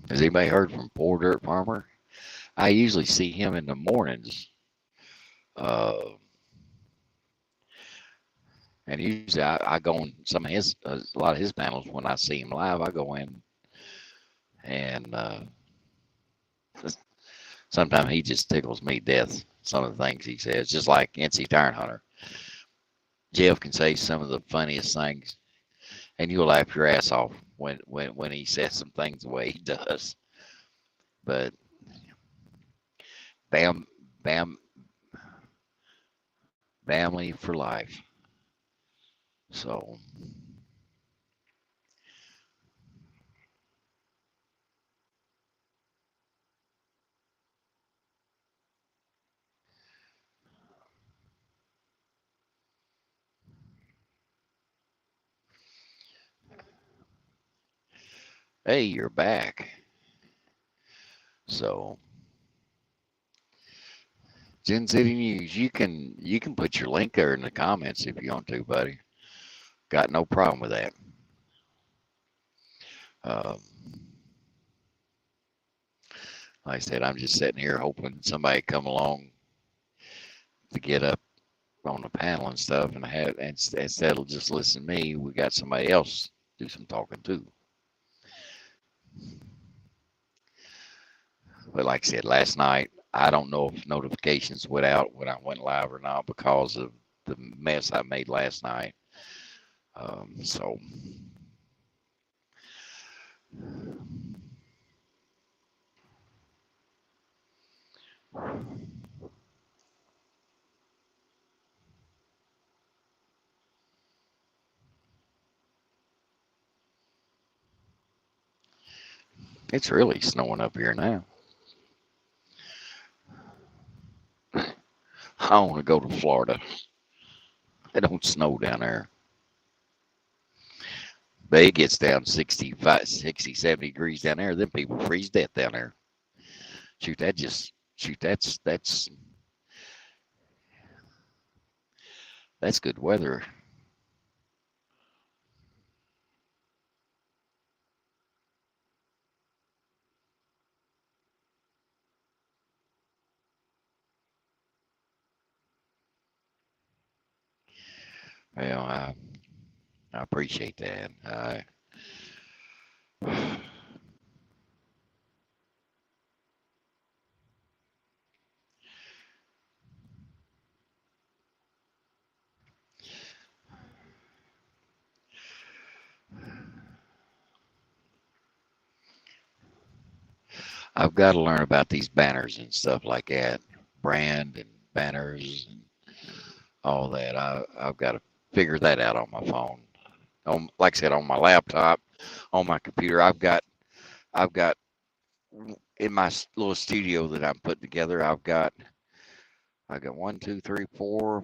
has anybody heard from Poor Dirt Farmer? I usually see him in the mornings. And usually I go on some of his, a lot of his panels when I see him live. I go in and sometimes he just tickles me to death. Some of the things he says, just like NC Tire Hunter. Jeff can say some of the funniest things, and you'll laugh your ass off when he says some things the way he does. But bam, bam, family for life. So hey, you're back. So Gen City News, you can put your link there in the comments if you want to, buddy. Got no problem with that. Um, like I said, I'm just sitting here hoping somebody come along to get up on the panel and stuff, and instead of just listen to me, we got somebody else do some talking too. But like I said, last night, I don't know if notifications went out when I went live or not because of the mess I made last night. So It's really snowing up here now. I want to go to Florida. It don't snow down there. But it gets down 65, 60, 70 degrees down there. Then people freeze to death down there. Shoot, that's good weather. Well, I appreciate that. I've got to learn about these banners and stuff like that, brand and banners and all that. I've got to figure that out on my phone. Like I said, on my laptop, on my computer, I've got in my little studio that I'm putting together. I got one, two, three, four,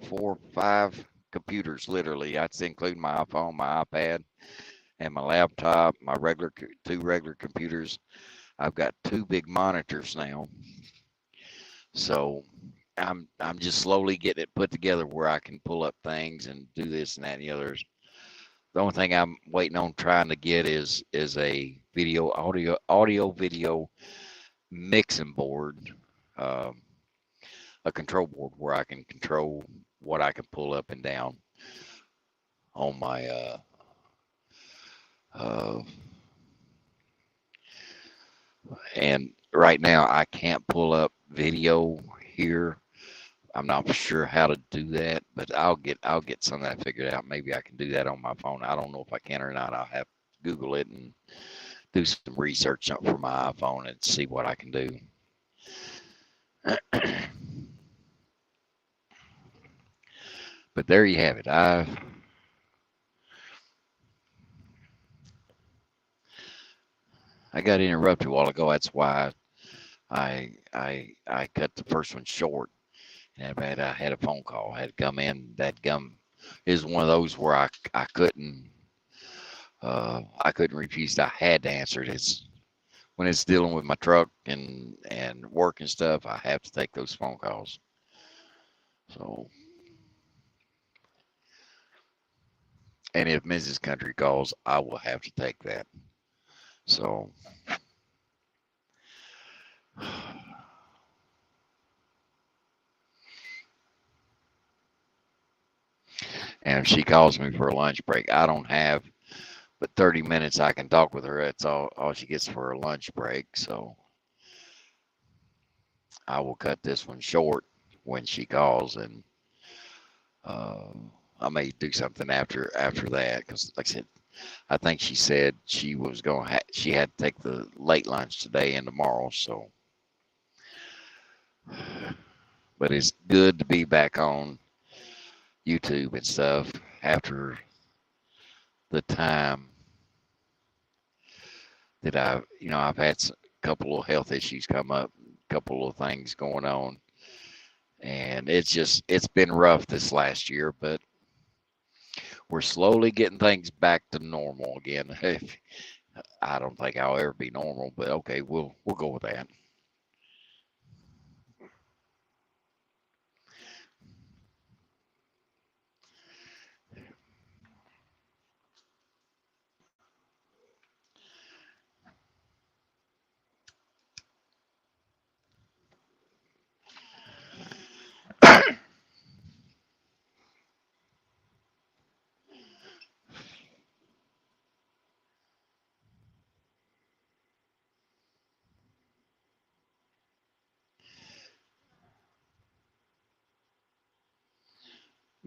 five computers literally. That's including my iPhone, my iPad, and my laptop. My two regular computers. I've got two big monitors now. So I'm just slowly getting it put together where I can pull up things and do this and that and the others. The only thing I'm waiting on trying to get is a audio video mixing board, um, a control board where I can control what I can pull up and down on my uh, and right now I can't pull up video here. I'm not sure how to do that, but I'll get some of that figured out. Maybe I can do that on my phone. I don't know if I can or not. I'll have to Google it and do some research for my iPhone and see what I can do. But there you have it. I got interrupted a while ago. That's why I cut the first one short. And I had a phone call. I had to come in. That gum is one of those where I couldn't refuse. I had to answer it. It's when it's dealing with my truck and work and stuff. I have to take those phone calls. So, and if Mrs. Country calls, I will have to take that. So, and if she calls me for a lunch break, I don't have but 30 minutes I can talk with her. That's all she gets for her lunch break. So I will cut this one short when she calls, and uh, I may do something after that because, like I said, I think she said she was going. She had to take the late lunch today and tomorrow. So, but it's good to be back on YouTube and stuff after the time that I've had a couple of health issues come up, a couple of things going on, and it's been rough this last year, but we're slowly getting things back to normal again. I don't think I'll ever be normal, but okay, we'll go with that.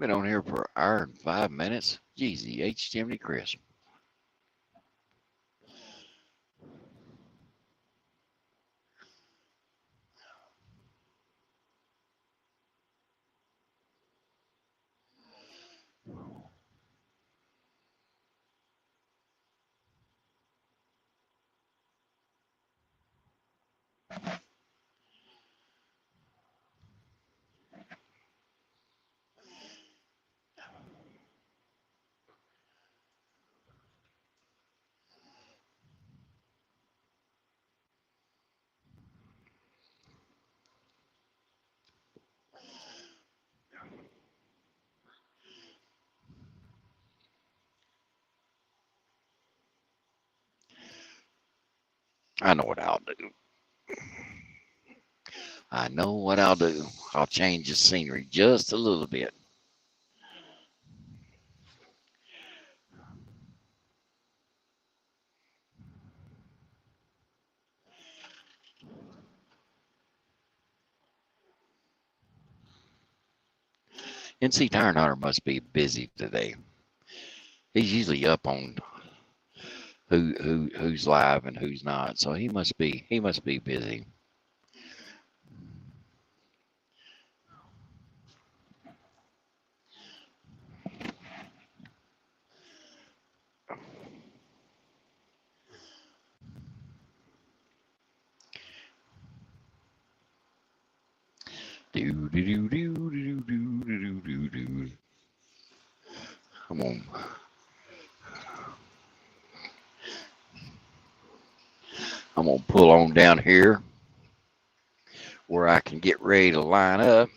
Been on here for an hour and 5 minutes. Jeezy, H. Jiminy Chris. I know what I'll do. I know what I'll do. I'll change the scenery just a little bit. NC Tire Hunter must be busy today. He's usually up on who's live and who's not. So he must be busy. Do do do do do do do do do. Come on. I'm gonna pull on down here where I can get ready to line up.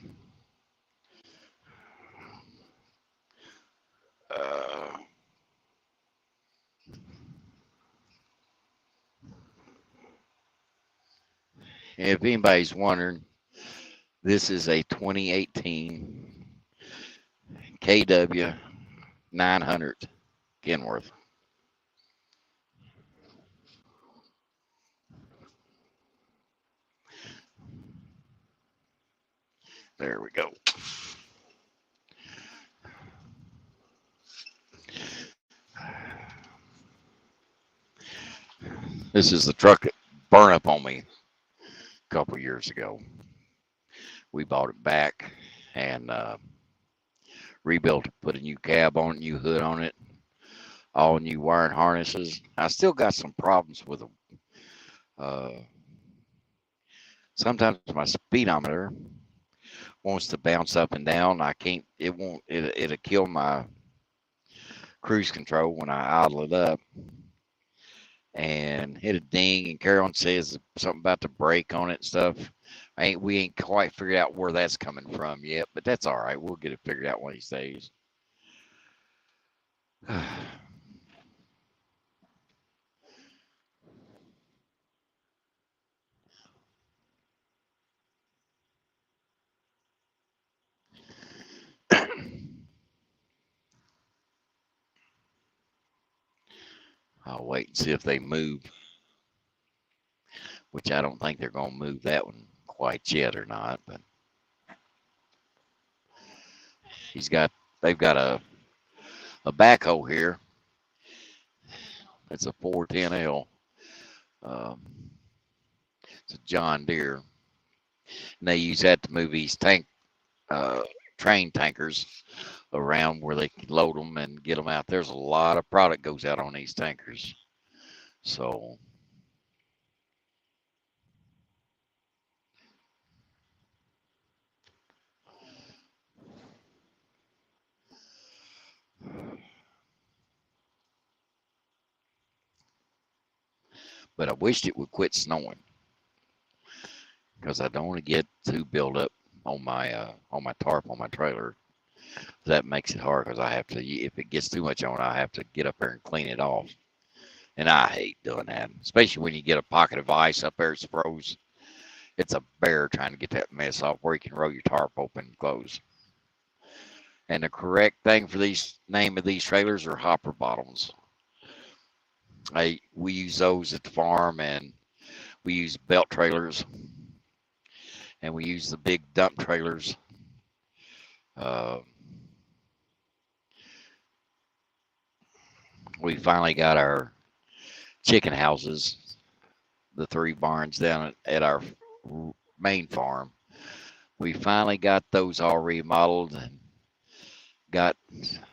Uh, if anybody's wondering, this is a 2018 KW 900 Kenworth. There we go. This is the truck that burned up on me a couple years ago. We bought it back and rebuilt it, put a new cab on it, new hood on it, all new wiring harnesses. I still got some problems with them. Sometimes my speedometer wants to bounce up and down. I can't. It won't. It'll kill my cruise control when I idle it up, and hit a ding. And Carolyn says something about the brake on it and stuff. We ain't quite figured out where that's coming from yet, but that's all right. We'll get it figured out one of these days. I'll wait and see if they move, which I don't think they're going to move that one quite yet or not. But he's got, they've got a backhoe here. It's a 410L. Um, it's a John Deere, and they use that to move these uh, train tankers around where they can load them and get them out. There's a lot of product goes out on these tankers. So, but I wished it would quit snowing because I don't want to get too built up on my tarp on my trailer. That makes it hard because I have to. If it gets too much on, I have to get up there and clean it off. And I hate doing that, especially when you get a pocket of ice up there, it's froze. It's a bear trying to get that mess off where you can roll your tarp open and close. And the correct thing for these name of these trailers are hopper bottoms. We use those at the farm, and we use belt trailers, and we use the big dump trailers. Uh, we finally got our chicken houses, the 3 barns down at our main farm. We finally got those all remodeled and got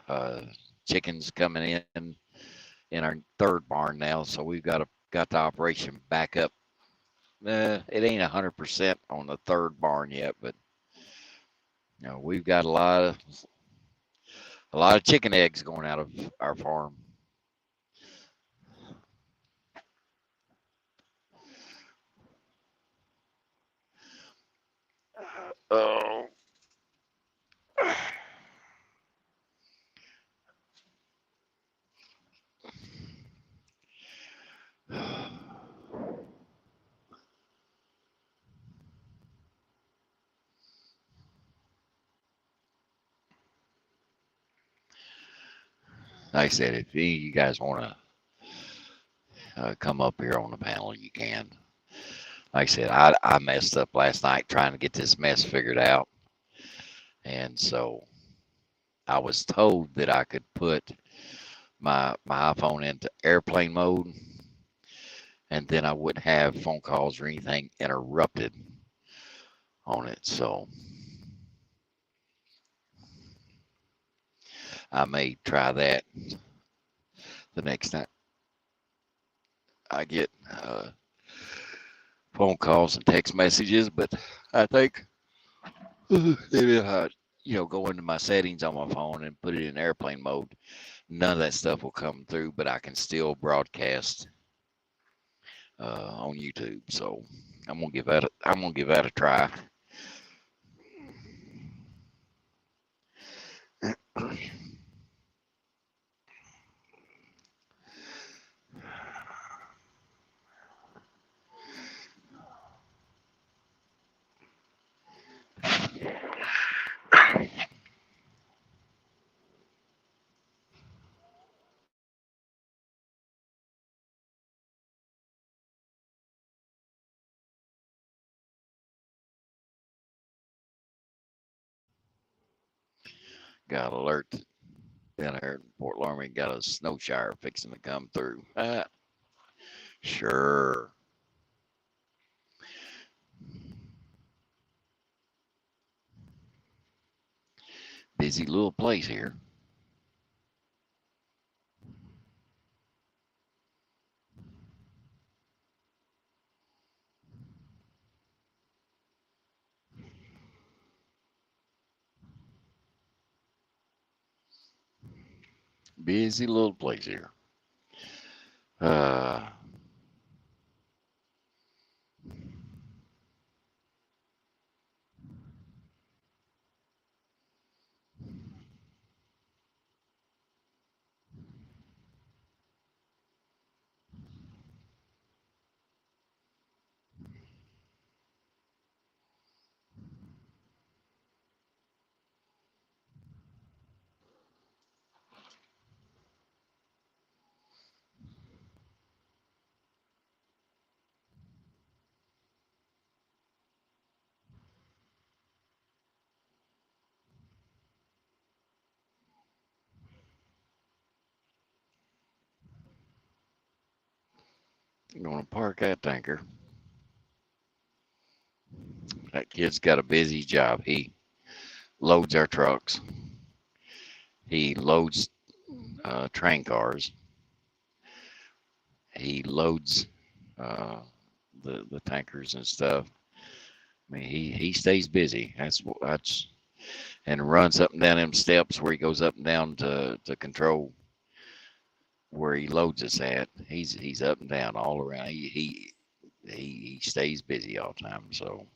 uh, chickens coming in our 3rd barn now. So we've got the operation back up. It ain't 100% on the 3rd barn yet, but we've got a lot of chicken eggs going out of our farm. Oh. like I said, if any of you guys want to come up here on the panel, you can. Like I said, I messed up last night trying to get this mess figured out. And so I was told that I could put my iPhone into airplane mode, and then I wouldn't have phone calls or anything interrupted on it. So I may try that the next time I get phone calls and text messages. But I think if I, go into my settings on my phone and put it in airplane mode, none of that stuff will come through, but I can still broadcast on YouTube. So I'm gonna give that a try. Got alert down there in Port Lorman. Got a snow shower fixing to come through. Sure. Busy little place here. Busy little place here. Uh, I'm gonna park that tanker. That kid's got a busy job. He loads our trucks. He loads train cars. He loads uh, the tankers and stuff. I mean, he stays busy. That's and runs up and down them steps where he goes up and down to control where he loads us at. He's up and down all around. He stays busy all the time. So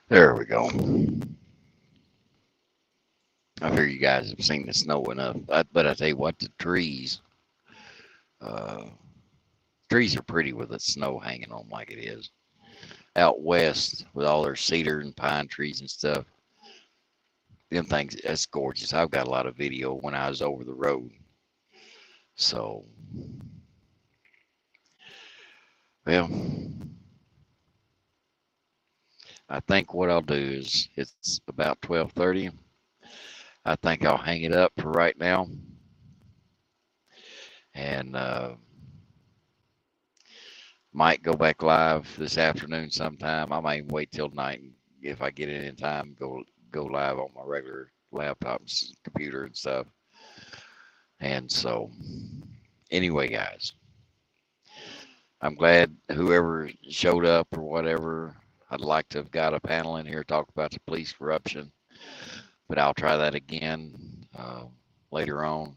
there we go. I figure you guys have seen the snow enough. But I tell you what, the trees Trees are pretty with the snow hanging on 'em like it is. Out west with all their cedar and pine trees and stuff. Them things, that's gorgeous. I've got a lot of video when I was over the road. So, well, I think what I'll do is it's about 12:30. I think I'll hang it up for right now. And might go back live this afternoon sometime. I might wait till night if I get it in time. Go live on my regular laptop, computer, and stuff. And so, anyway, guys, I'm glad whoever showed up or whatever. I'd like to have got a panel in here talk about the police corruption, but I'll try that again later on.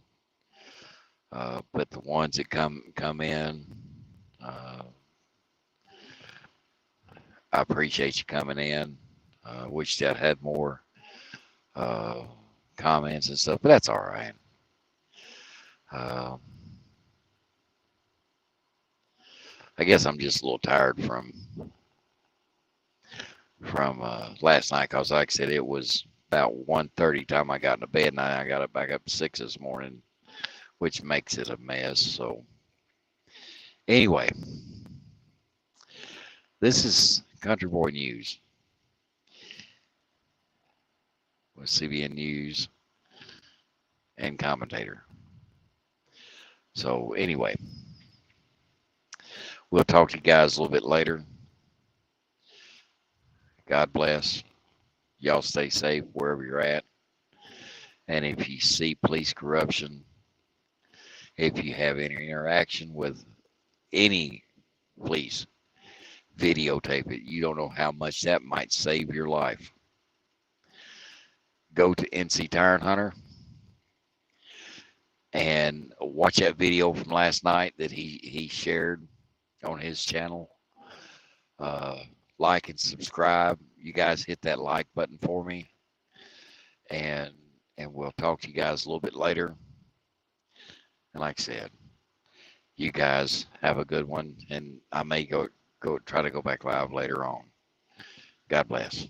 But the ones that come in, I appreciate you coming in. Wish that had more comments and stuff, but that's all right. I guess I'm just a little tired from last night because, like I said, it was about 1:30 time I got into bed, and I got up back up at 6 this morning, which makes it a mess. So anyway, this is Country Boy News with CBN News and commentator. So anyway, we'll talk to you guys a little bit later. God bless. Y'all stay safe wherever you're at. And if you see police corruption, if you have any interaction with any police, videotape it. You don't know how much that might save your life. Go to NC Tire and Hunter and watch that video from last night that he shared on his channel. Like and subscribe. You guys hit that like button for me, and we'll talk to you guys a little bit later. And like I said, you guys have a good one, and I may go try to go back live later on. God bless.